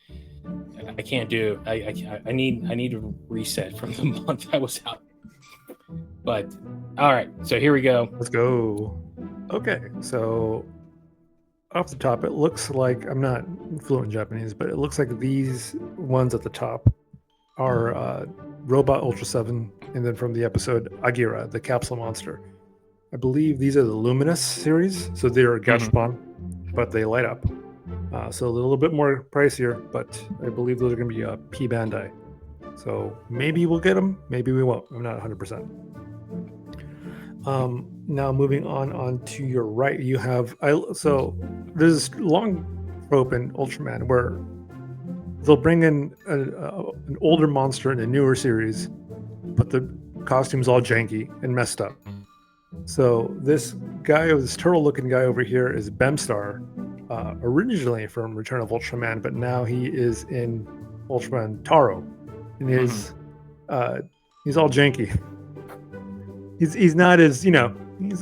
I can't do. I need a reset from the month I was out. But all right, so here we go. Let's go. Okay, so off the top, it looks like I'm not fluent in Japanese, but it looks like these ones at the top are Robot Ultra 7, and then from the episode Agira, the capsule monster. I believe these are the Luminous series, so they're a gachapon, but they light up. So a little bit more pricier, but I believe those are going to be P Bandai. So maybe we'll get them, maybe we won't. I'm not 100%. Now moving on to your right, you have so there's long rope in Ultraman where they'll bring in an older monster in a newer series, but the costume's all janky and messed up. So this turtle-looking guy over here is Bemstar, originally from Return of Ultraman, but now he is in Ultraman Taro, and he's all janky. He's not as he's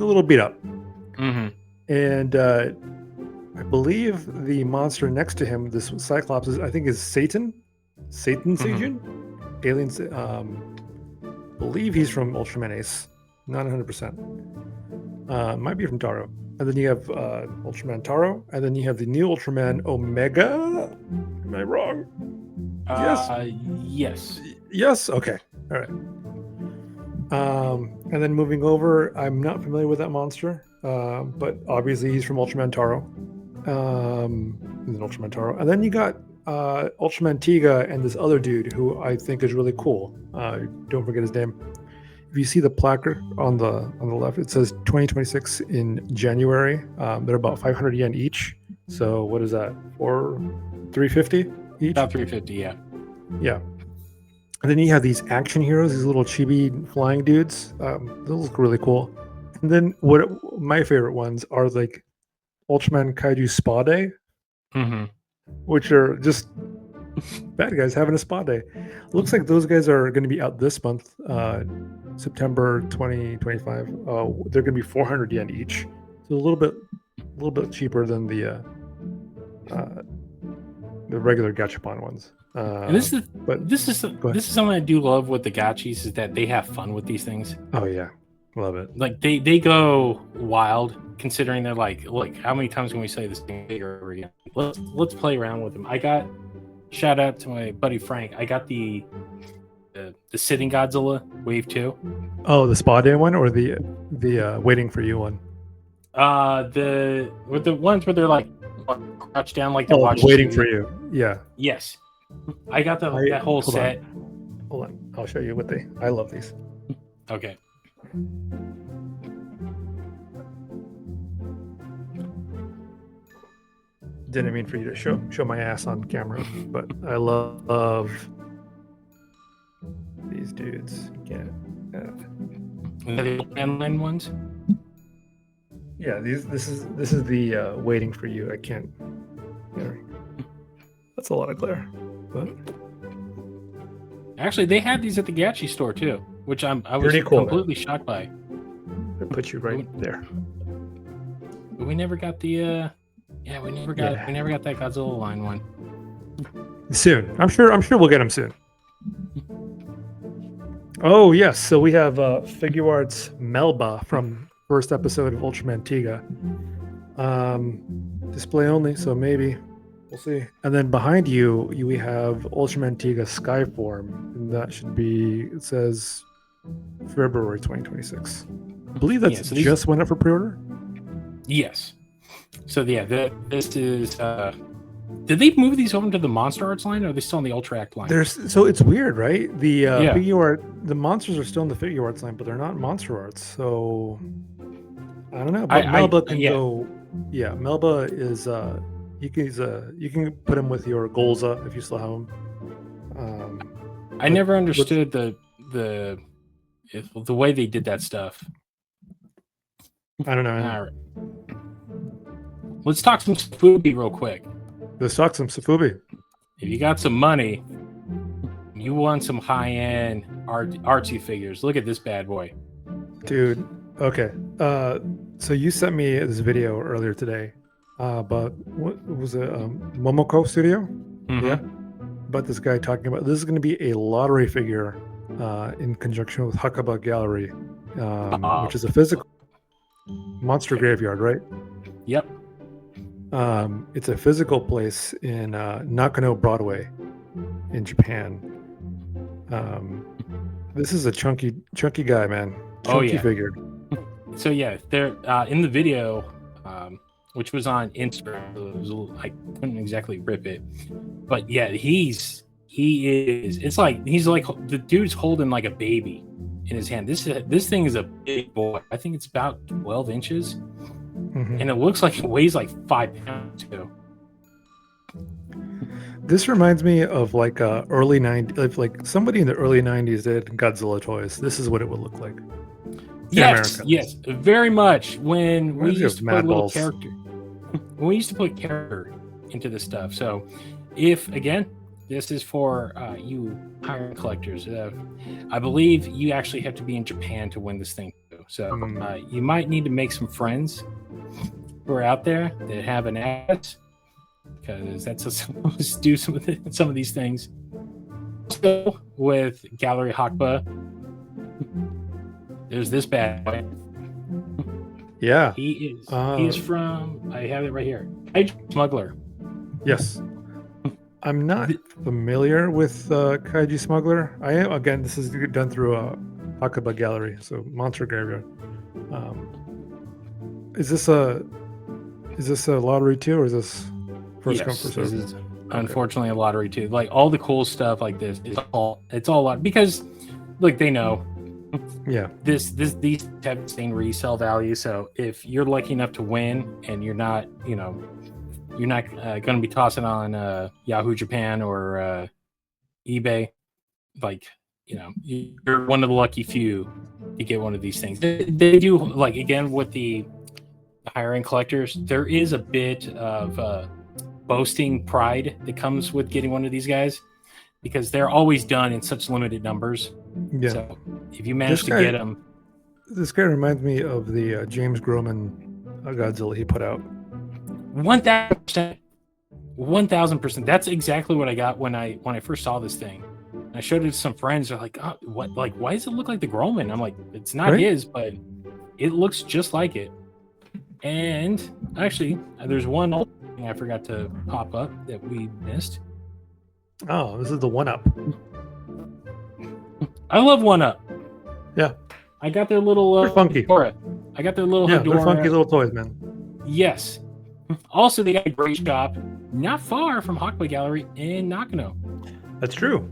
a little beat up, and I believe the monster next to him, this Cyclops, is Satan Seijun, aliens. Believe he's from Ultraman Ace. Not 100%. Might be from Taro. And then you have Ultraman Taro. And then you have the new Ultraman Omega. Am I wrong? Yes. Yes? Okay. All right. And then moving over, I'm not familiar with that monster. But obviously he's from Ultraman Taro. And then you got Ultraman Tiga and this other dude who I think is really cool. Don't forget his name. If you see the placard on the left, it says 2026 in January. They're about 500 yen each. So what is that? For 350 each? About 350, yeah. Yeah. And then you have these action heroes, these little chibi flying dudes. Those look really cool. And then my favorite ones are like Ultraman Kaiju Spa Day, which are just bad guys having a spa day. Looks like those guys are going to be out this month, September 2025. They're going to be 400 yen each, so a little bit cheaper than the regular gachapon ones. And this is something I do love with the gachis, is that they have fun with these things. Oh yeah, love it. Like they go wild, considering they're like how many times can we say this thing bigger again? Let's play around with them. I got. Shout out to my buddy Frank. I got the sitting Godzilla Wave 2. Oh, the Spa Day one or the Waiting for You one? The ones where they're like crouched down like they're watching Waiting TV. for You. Yeah. Yes. I got that whole set. Hold on. I'll show you I love these. Okay. Didn't mean for you to show my ass on camera, but I love these dudes. Get The online ones. Yeah, this is the Waiting for You. I can't. That's a lot of glare, but actually they had these at the Gachi store too, which I was pretty cool, completely shocked by. I put you right there. We never got the we never got that Godzilla line one. Soon. I'm sure we'll get them soon. Oh yes, so we have Figure Arts Melba from first episode of Ultraman Tiga. Display only, so maybe we'll see. And then behind you we have Ultraman Tiga Skyform, and that should be, it says February 2026. I believe that's just went up for pre-order. Yes. So yeah, this is. Did they move these over to the Monsterarts line, or are they still on the Ultra Act line? So it's weird, right? The Figure Art, the monsters are still in the Figure Arts line, but they're not Monster Arts. So I don't know. But Melba can go. Yeah, Melba is. You can put him with your Golza if you still have him. I never understood the way they did that stuff. I don't know. All right. Let's talk some Sofubi real quick. Let's talk some Sofubi. If you got some money, you want some high-end artsy figures. Look at this bad boy. Dude, okay. So you sent me this video earlier today about, what was it, Momoko Studio? Mm-hmm. Yeah. About this guy talking about, this is going to be a lottery figure in conjunction with Hakaba Gallery, which is a physical monster graveyard, right? Yep. It's a physical place in Nakano Broadway in Japan. This is a chunky guy, man. Chunky figure. So yeah, they're in the video, which was on Instagram. I couldn't exactly rip it, but yeah, he's like the dude's holding like a baby in his hand. This thing is a big boy. I think it's about 12 inches. Mm-hmm. And it looks like it weighs like 5 pounds too. This reminds me of like early 90s, like somebody in the early 90s did Godzilla toys. This is what it would look like. Yes, very much. When we used to put little character, when we used to put character into the stuff. So, if again, this is for you higher collectors. I believe you actually have to be in Japan to win this thing too. So you might need to make some friends who are out there that have an ass, because that's supposed to do some of these things. So with Gallery Hakba, there's this bad boy. Yeah, he is from. I have it right here. Kaiju Smuggler. Yes. I'm not familiar with Kaiju Smuggler. I am, again, this is done through Hakaba Gallery, so Monster Graveyard. Is this a lottery too, or is this first come first serve? This is unfortunately a lottery too. Like all the cool stuff like this is all lot, because like they know. Yeah. These have the same resale value. So if you're lucky enough to win and you're not going to be tossing on Yahoo Japan or eBay, like, you're one of the lucky few to get one of these things. They do, like, again, with the higher end collectors, there is a bit of boasting pride that comes with getting one of these guys, because they're always done in such limited numbers. Yeah. So if you manage to get them. This guy reminds me of the James Groman Godzilla he put out. 1,000%. 1,000%. That's exactly what I got when I first saw this thing. I showed it to some friends. They're like, "Oh, what? Like, why does it look like the Groman?" I'm like, "It's not his, but it looks just like it." And actually, there's one old thing I forgot to pop up that we missed. Oh, this is the 1-Up. I love 1-Up. Yeah. I got their little they're funky. Hedora. I got their little Hedora. Hedora. They're funky little toys, man. Yes. Also, they got a great shop not far from Hakba Gallery in Nakano. That's true.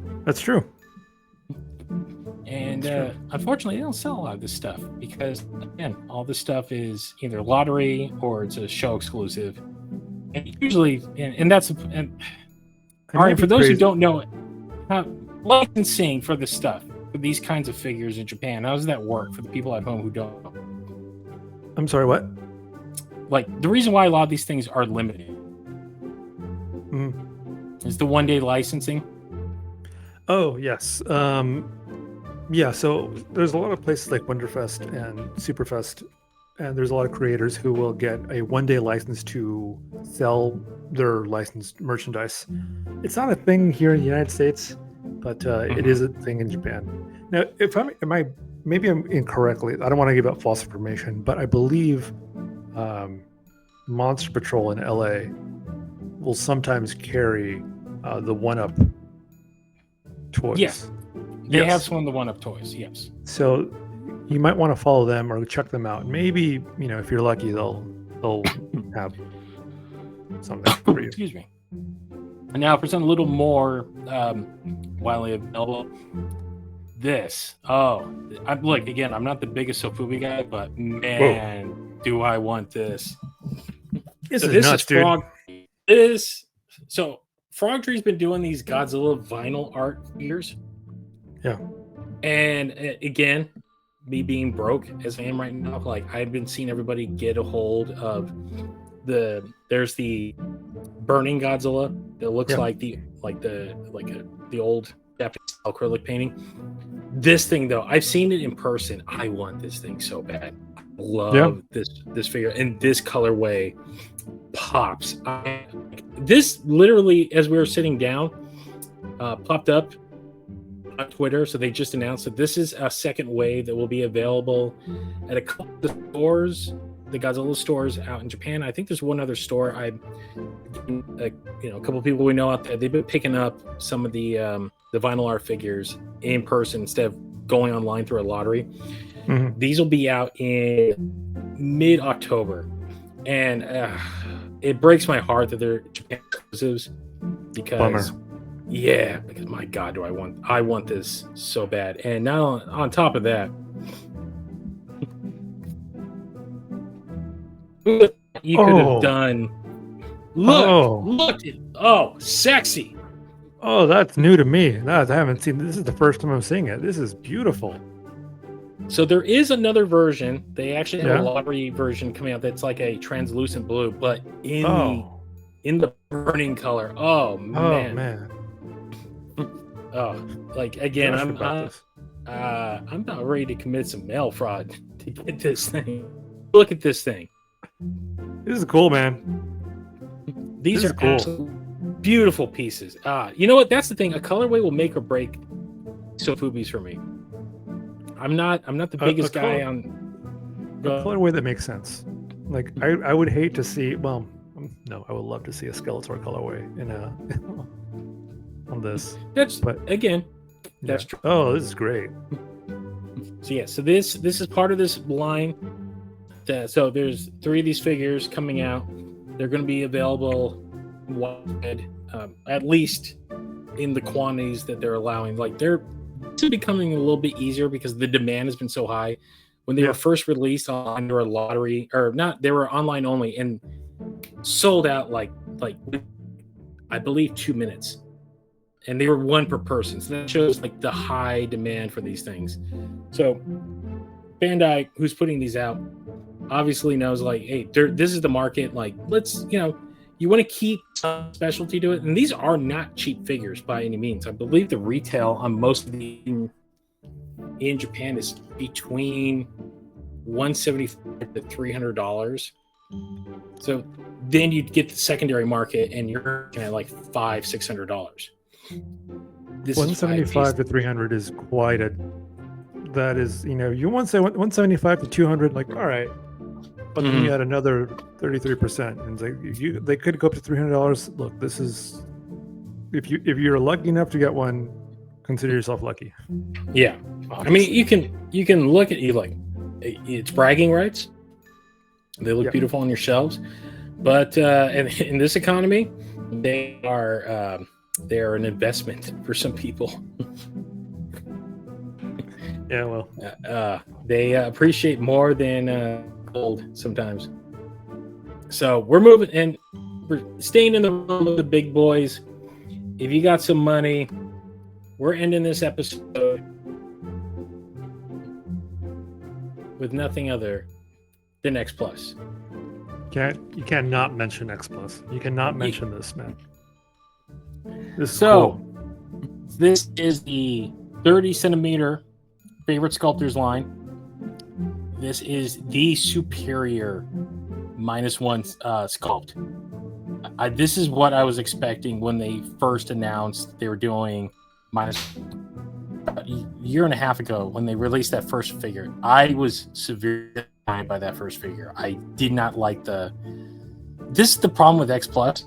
And unfortunately, they don't sell a lot of this stuff because, again, all this stuff is either lottery or it's a show exclusive. And usually, and that's... all right, for those who don't know it, licensing for this stuff, for these kinds of figures in Japan, how does that work for the people at home who don't know? I'm sorry, what? Like, the reason why a lot of these things are limited is the one-day licensing. Oh, yes. Yeah, so there's a lot of places like Wonderfest and Superfest, and there's a lot of creators who will get a one-day license to sell their licensed merchandise. It's not a thing here in the United States, but it is a thing in Japan. Now, if maybe I'm incorrectly, I don't want to give out false information, but I believe Monster Patrol in LA will sometimes carry the one-up toys. Yes. They have some of the one-up toys, yes. So you might want to follow them or check them out. Maybe, if you're lucky, they'll have something for you. Excuse me. And now for something a little more widely available, this. Look, again, I'm not the biggest Sofubi guy, but man, do I want this. This is nuts, dude. So Frog Tree's been doing these Godzilla vinyl art figures. Yeah. And again, me being broke as I am right now, like I've been seeing everybody get a hold of there's the burning Godzilla that looks like the old Japanese acrylic painting. This thing though, I've seen it in person. I want this thing so bad. I love this figure, and this colorway pops. This literally, as we were sitting down, popped up on Twitter. So they just announced that this is a second wave that will be available at a couple of stores, the Godzilla stores out in Japan. I think there's one other store. A couple of people we know out there, they've been picking up some of the vinyl art figures in person instead of going online through a lottery. Mm-hmm. These will be out in mid-October, and it breaks my heart that they're Japan exclusives because. Bummer. Yeah, because my God, I want this so bad. And now on top of that, you could have done. Look, sexy. Oh, that's new to me. I haven't seen this. Is the first time I'm seeing it. This is beautiful. So there is another version. They actually have a lottery version coming out that's like a translucent blue, but in the burning color. Oh man. Oh, like again, I'm about ready to commit some mail fraud to get this thing. Look at this thing. This is cool, man. These are cool, beautiful pieces. You know what? That's the thing. A colorway will make or break Sofubis for me. I'm not the biggest guy on a colorway that makes sense. Like I would hate to see. Well, no, I would love to see a Skeletor colorway in a. On this, that's true. Oh, this is great. So this is part of this line. So there's 3 of these figures coming out. They're going to be available wide, at least in the quantities that they're allowing. Like this is becoming a little bit easier because the demand has been so high. When they were first released on a lottery, or not, they were online only and sold out like I believe 2 minutes. And they were 1 per person. So that shows like the high demand for these things. So Bandai, who's putting these out, obviously knows like, hey, this is the market. Like, let's, you want to keep some specialty to it. And these are not cheap figures by any means. I believe the retail on most of the in Japan is between $175 to $300. So then you'd get the secondary market and you're at like $500-$600. This 175 to 300 is quite a. That is, you want to say 175 to 200, like all right, but then you add another 33%, and it's like they could go up to $300. Look, this is if you're lucky enough to get one, consider yourself lucky. Yeah, obviously. I mean you can look at it's bragging rights. They look beautiful on your shelves, but in this economy, they are an investment for some people. Yeah, well, they appreciate more than gold sometimes. So we're moving and we're staying in the realm of the big boys. If you got some money, we're ending this episode with nothing other than X Plus. You cannot mention X Plus. You cannot mention this, man. This is cool. This is the 30 centimeter favorite sculptors line. This is the superior -1 sculpt. This is what I was expecting when they first announced they were doing minus a year and a half ago when they released that first figure. I was severely annoyed by that first figure. I did not like this is the problem with X Plus,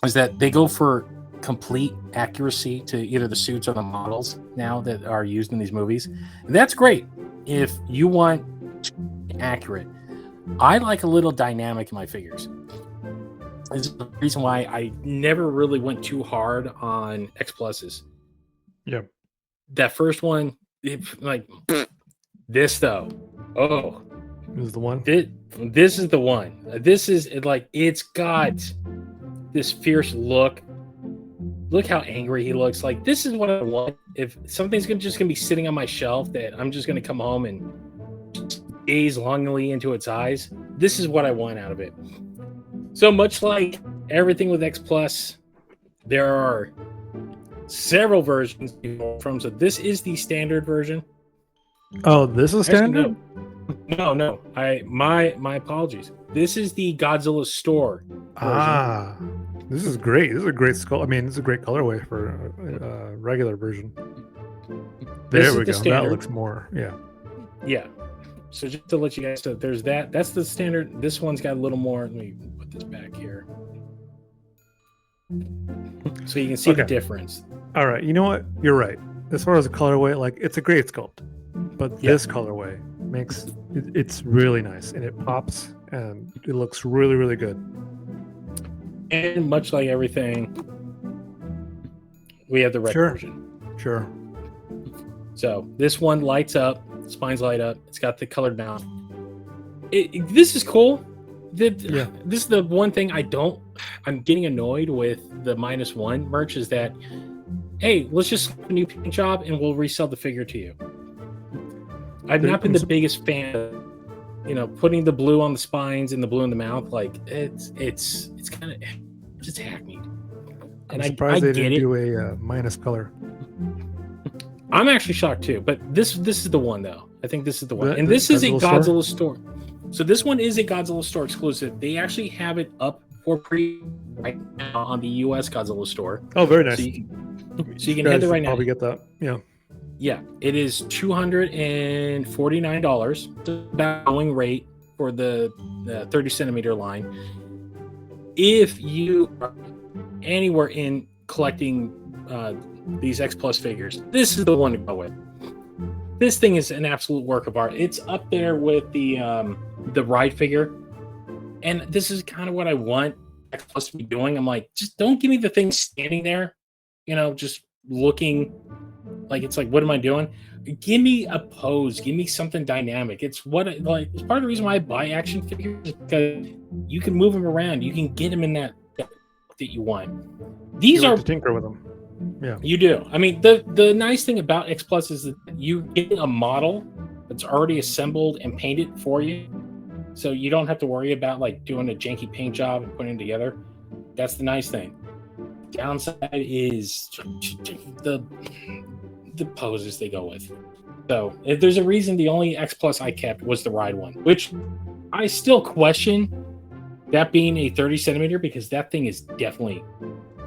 is that they go for complete accuracy to either the suits or the models now that are used in these movies. And that's great if you want accurate. I like a little dynamic in my figures. This is the reason why I never really went too hard on X Pluses. Yeah. That first one, like this though. Oh, this is the one. This is the one. This is like, it's got this fierce look. Look how angry he looks. Like, this is what I want. If something's just gonna be sitting on my shelf that I'm just gonna come home and gaze longingly into its eyes, this is what I want out of it. So much like everything with X Plus, there are several versions from. So this is the standard version. Oh, this is standard? No. My apologies. This is the Godzilla store version. This is great. This is a great skull. I mean, this is a great colorway for a regular version. There we go. That looks more, yeah. So just to let you guys know, there's that. That's the standard. This one's got a little more. Let me put this back here so you can see the difference. All right. You know what? You're right. As far as the colorway, like, it's a great sculpt, but this colorway makes it's really nice, and it pops, and it looks really, really good. And much like everything, we have the red version. Sure. So this one lights up, spines light up. It's got the colored mount. This is cool. This is the one thing I'm getting annoyed with the -1 merch is that, hey, let's just slap a new paint job and we'll resell the figure to you. I've not been the biggest fan of, putting the blue on the spines and the blue in the mouth. Like, it's kind of just hackneyed. And I'm surprised they didn't do a minus color. I'm actually shocked too, but this is the one though. I think this is the one. And this is a Godzilla store. So this one is a Godzilla store exclusive. They actually have it up for pre right now on the US Godzilla store. Oh, very nice. So you can head there right now. Probably get that. Yeah. Yeah, it is $249. The going rate for the 30 centimeter line. If you are anywhere in collecting these X Plus figures, this is the one to go with. This thing is an absolute work of art. It's up there with the ride figure, and this is kind of what I want X Plus to be doing. I'm like, just don't give me the thing standing there, just looking like it's like, what am I doing? Give me a pose. Give me something dynamic. It's it's part of the reason why I buy action figures, is because you can move them around. You can get them in that you want. These are to tinker with them. Yeah, you do. I mean, the nice thing about X Plus is that you get a model that's already assembled and painted for you, so you don't have to worry about like doing a janky paint job and putting it together. That's the nice thing. Downside is the poses they go with. So if there's a reason the only X Plus I kept was the ride one, which I still question that being a 30 centimeter, because that thing is definitely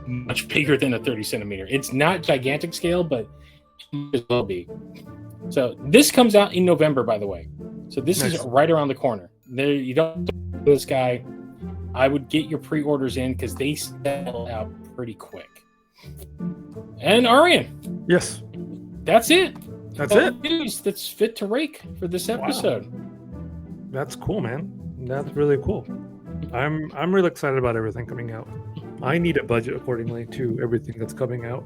much bigger than a 30 centimeter. It's not gigantic scale, but it will be. So this comes out in November, by the way. So this is right around the corner. There, you don't this guy. I would get your pre-orders in because they sell out pretty quick. And Arian. Yes. That's it. That's it. News that's fit to rake for this episode. Wow. That's cool, man. That's really cool. I'm really excited about everything coming out. I need a budget accordingly to everything that's coming out.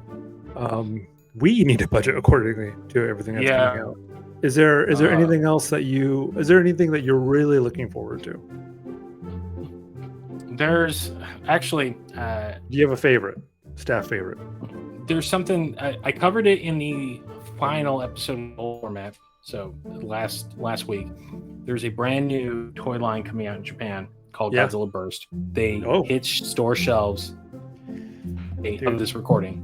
We need a budget accordingly to everything that's coming out. Is there anything else is there anything that you're really looking forward to? There's actually do you have a favorite? Staff favorite? There's something I covered it in the final episode of format. So last week, there's a brand new toy line coming out in Japan called Godzilla Burst. They hit store shelves of this recording.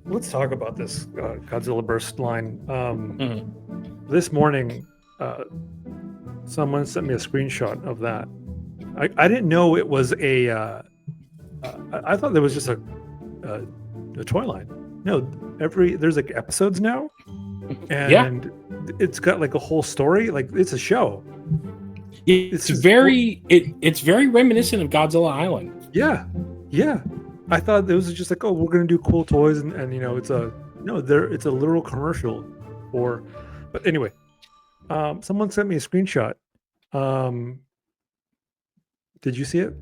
let's talk about this Godzilla Burst line. Mhm. This morning, someone sent me a screenshot of that. I didn't know it was a. I thought there was just a toy line. No, there's like episodes now, and it's got like a whole story. Like it's a show. It's very reminiscent of Godzilla Island. Yeah. I thought it was just like, oh, we're gonna do cool toys, and you know, it's a literal commercial. But anyway, someone sent me a screenshot. Did you see it?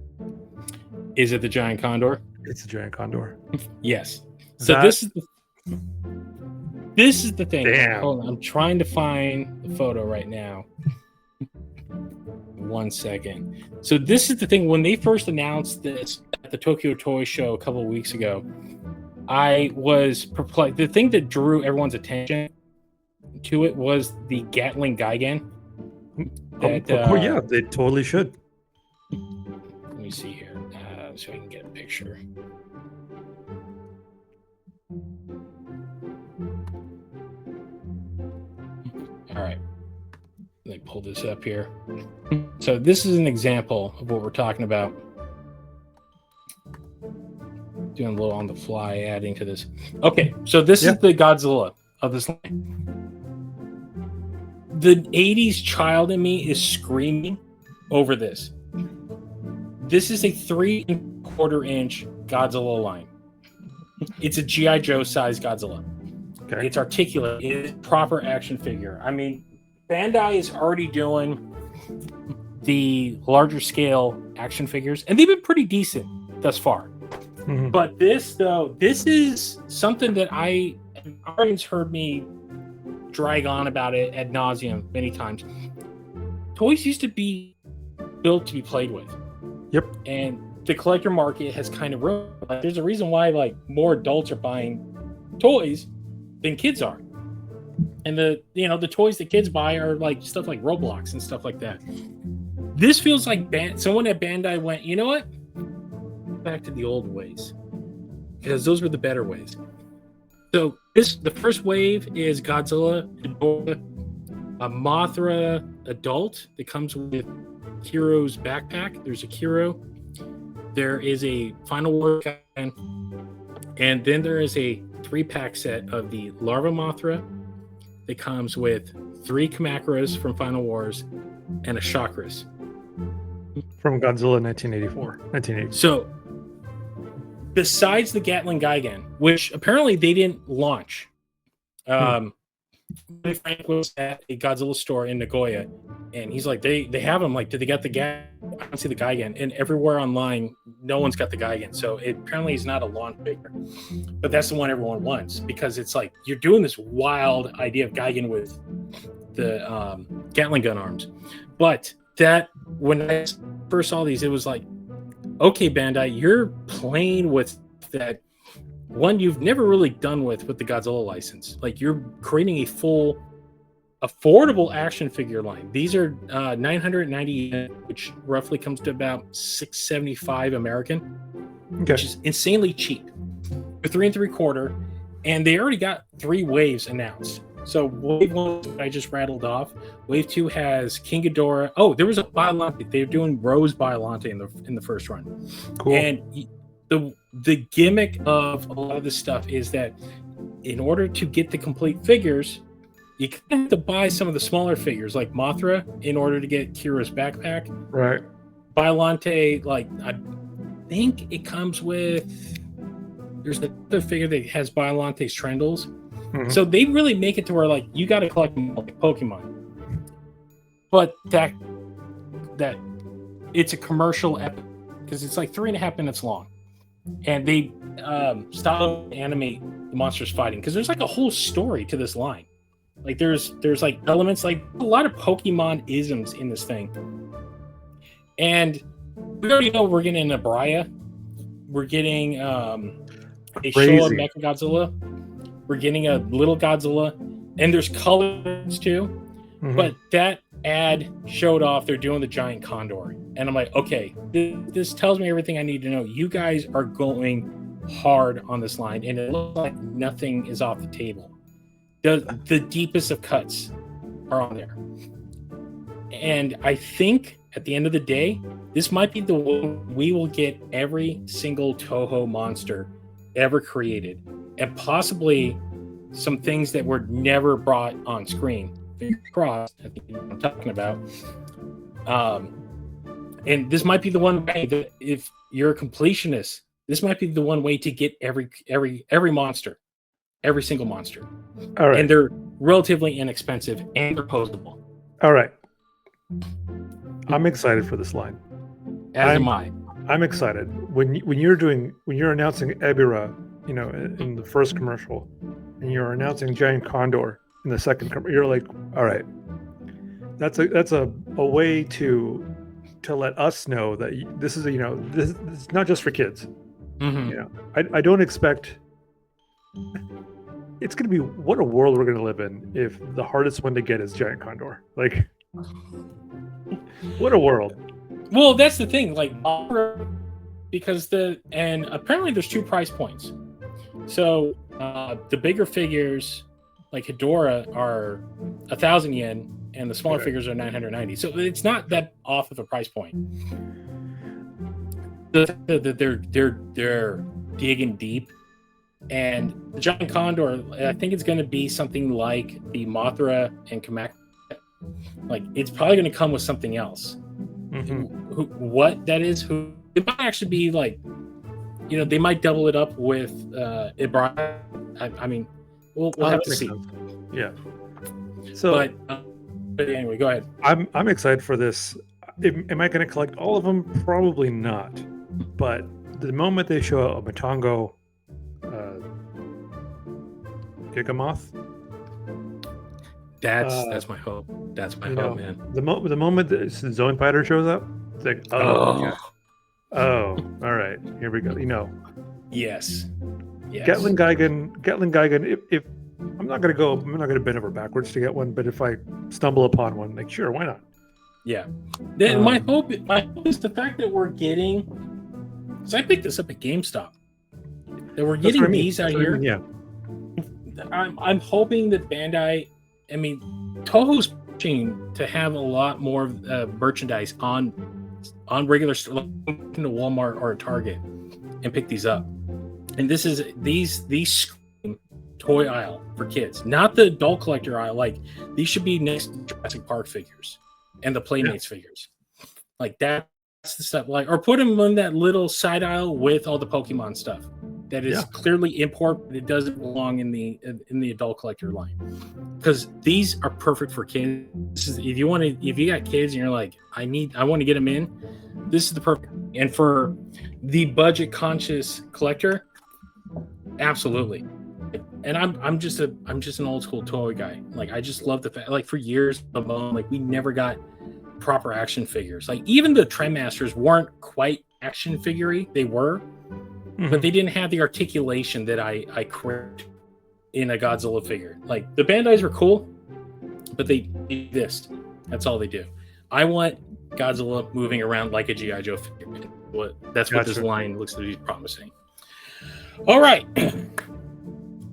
Is it the giant condor? It's a giant condor. Yes. So this is the thing. Damn. Hold on, I'm trying to find the photo right now. 1 second. So this is the thing. When they first announced this at the Tokyo Toy Show a couple of weeks ago, I was perplexed. The thing that drew everyone's attention to it was the Gatling Gigan. Yeah, they totally should. Let me see here, so I can get a picture. All right. Let me pull this up here. So this is an example of what we're talking about. Doing a little on the fly, adding to this. Okay, so this is the Godzilla of this line. The 80s child in me is screaming over this. This is a 3.25-inch Godzilla line. It's a G.I. Joe size Godzilla. Okay. It's articulate. It's a proper action figure. I mean, Bandai is already doing the larger scale action figures, and they've been pretty decent thus far. Mm-hmm. But this is something that Arian's heard me drag on about it ad nauseum many times. Toys used to be built to be played with. Yep. And the collector market has kind of ruined. Like, there's a reason why like more adults are buying toys than kids are. And the toys that kids buy are like stuff like Roblox and stuff like that. This feels like someone at Bandai went, you know what? Back to the old ways, because those were the better ways. So the first wave is Godzilla, a Mothra adult that comes with Kiro's backpack. There's a Kiro. There is a Final War Kamen, and then there is a 3-pack set of the Larva Mothra that comes with 3 Kamakuras from Final Wars and a Chakras from Godzilla 1980. So besides the Gatling Gigan, which apparently they didn't launch, Frank was at a Godzilla store in Nagoya, and he's like, they have them. Like, did they get the Gigan? I don't see the Gigan. And everywhere online, no one's got the Gigan. So it apparently is not a launch figure. But that's the one everyone wants, because it's like you're doing this wild idea of Gigan with the Gatling gun arms. But that when I first saw these, it was like, okay, Bandai, you're playing with that one you've never really done with the Godzilla license. Like, you're creating a full affordable action figure line. These are 990, which roughly comes to about $675 American, which is insanely cheap for 3 3/4. And they already got 3 waves announced. So wave 1 I just rattled off. Wave 2 has King Ghidorah. Oh, there was a Biollante. They're doing Rose Biollante in the first run. Cool. And the gimmick of a lot of this stuff is that in order to get the complete figures, you kind of have to buy some of the smaller figures like Mothra in order to get Kira's backpack. Right. Biollante, like, I think it comes with, there's another figure that has Biollante's Trendles. Mm-hmm. So they really make it to where, like, you got to collect them like Pokemon. But that it's a commercial epic, because it's like 3.5 minutes long. And they stop animate the monsters fighting, because there's like a whole story to this line. Like there's like elements, like a lot of Pokemon isms in this thing. And we already know we're getting a Tsuburaya. We're getting a Showa Megagodzilla. We're getting a little Godzilla. And there's colors too. Mm-hmm. But that ad showed off they're doing the giant condor. And I'm like, okay, this tells me everything I need to know. You guys are going hard on this line, and it looks like nothing is off the table. The deepest of cuts are on there. And I think at the end of the day, this might be the one we will get every single Toho monster ever created, and possibly some things that were never brought on screen. Fingers crossed, I think what I'm talking about. And this might be the one way that if you're a completionist, this might be the one way to get every monster, every single monster. All right. And they're relatively inexpensive and they're posable. All right. I'm excited for this line. As am I. I'm excited. When you're announcing Ebirah, in the first commercial, and you're announcing Giant Condor in the second commercial, you're like, all right, that's a way to let us know that this is this is not just for kids. Mm-hmm. I don't expect it's going to be what a world we're going to live in if the hardest one to get is Giant Condor. Like, what a world. Well, that's the thing, like, because and apparently there's 2 price points. So the bigger figures like Hedorah are 1,000 yen, and the smaller figures are 990. So it's not that off of a price point. They're digging deep, and the Giant Condor, I think it's going to be something like the Mothra and Kamak. Like, it's probably going to come with something else. Mm-hmm. What that is? It might actually be like, they might double it up with Ibrahim. I mean, we'll have to see. Yeah. So, but anyway, go ahead. I'm excited for this. Am I going to collect all of them? Probably not. But the moment they show a Matango Gigamoth, that's my hope. That's my hope, man. The moment the Zone Fighter shows up, it's like, okay. Oh, all right, here we go. Yes. Gatling Geigen. If I'm not gonna bend over backwards to get one, but if I stumble upon one, like, sure, why not? Yeah. Then my hope is the fact that we're getting. So I picked this up at GameStop. That we're getting these out here. Yeah. I'm hoping that Bandai. I mean, Toho's pushing to have a lot more merchandise on regular store, like into Walmart or Target, and pick these up. And this is these scream toy aisle for kids, not the adult collector aisle. Like, these should be next to Jurassic Park figures and the Playmates figures. Like, that's the stuff. Like, or put them in that little side aisle with all the Pokemon stuff. That is clearly import, but it doesn't belong in the adult collector line, because these are perfect for kids. If you got kids and you're like, I want to get them in, this is the perfect. And for the budget conscious collector, absolutely. And I'm just an old school toy guy. Like, I just love the fact, like, for years alone, like, we never got proper action figures. Like, even the Trendmasters weren't quite action figure-y. They were. But they didn't have the articulation that I craved in a Godzilla figure. Like, the Bandais are cool, but they exist. That's all they do. I want Godzilla moving around like a G.I. Joe figure. That's what this line looks to be promising. All right.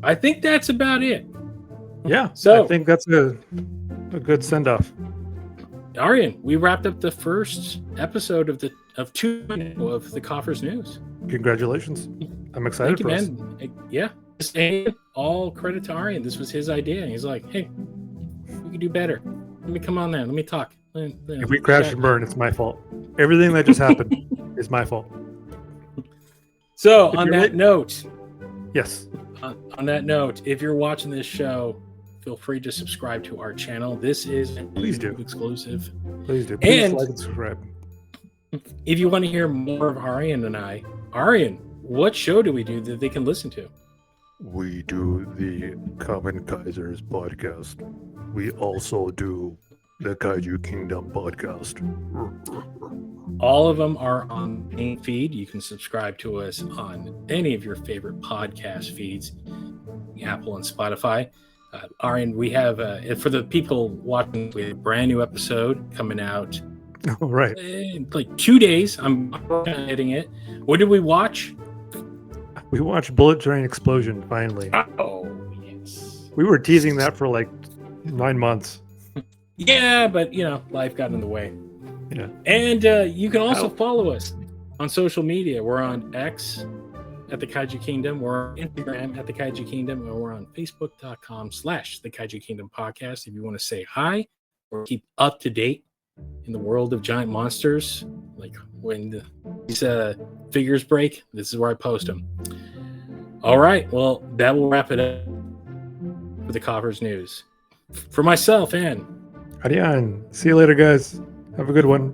I think that's about it. Yeah. So I think that's a good send-off. Arian, we wrapped up the first episode of 2 of the Koffers News. Congratulations. I'm excited for us. Man. Yeah. And all credit to Arian. This was his idea. He's like, hey, we can do better. Let me come on there. Let me talk. If we crash and burn, it's my fault. Everything that just happened is my fault. So, on that note, yes. On that note, if you're watching this show, feel free to subscribe to our channel. This is an exclusive. Please do. Please like and subscribe. If you want to hear more of Arian and I, Arian, what show do we do that they can listen to? We do the Kamen Kaizers podcast. We also do the Kaiju Kingdom podcast. All of them are on the main feed. You can subscribe to us on any of your favorite podcast feeds, Apple and Spotify. Arian, we have, for the people watching, we have a brand new episode coming out. Oh, right. In like 2 days. I'm editing it. What did we watch? We watched Bullet Train Explosion finally. Oh, yes. We were teasing that for like 9 months. Yeah, but life got in the way. Yeah. And you can also follow us on social media. We're on X at the Kaiju Kingdom. We're on Instagram at the Kaiju Kingdom, and we're on Facebook.com/the Kaiju Kingdom podcast. If you want to say hi or keep up to date in the world of giant monsters, like when these figures break, this is where I post them. All right, well, that will wrap it up for the Koffers news. For myself and Arian, see you later, guys. Have a good one.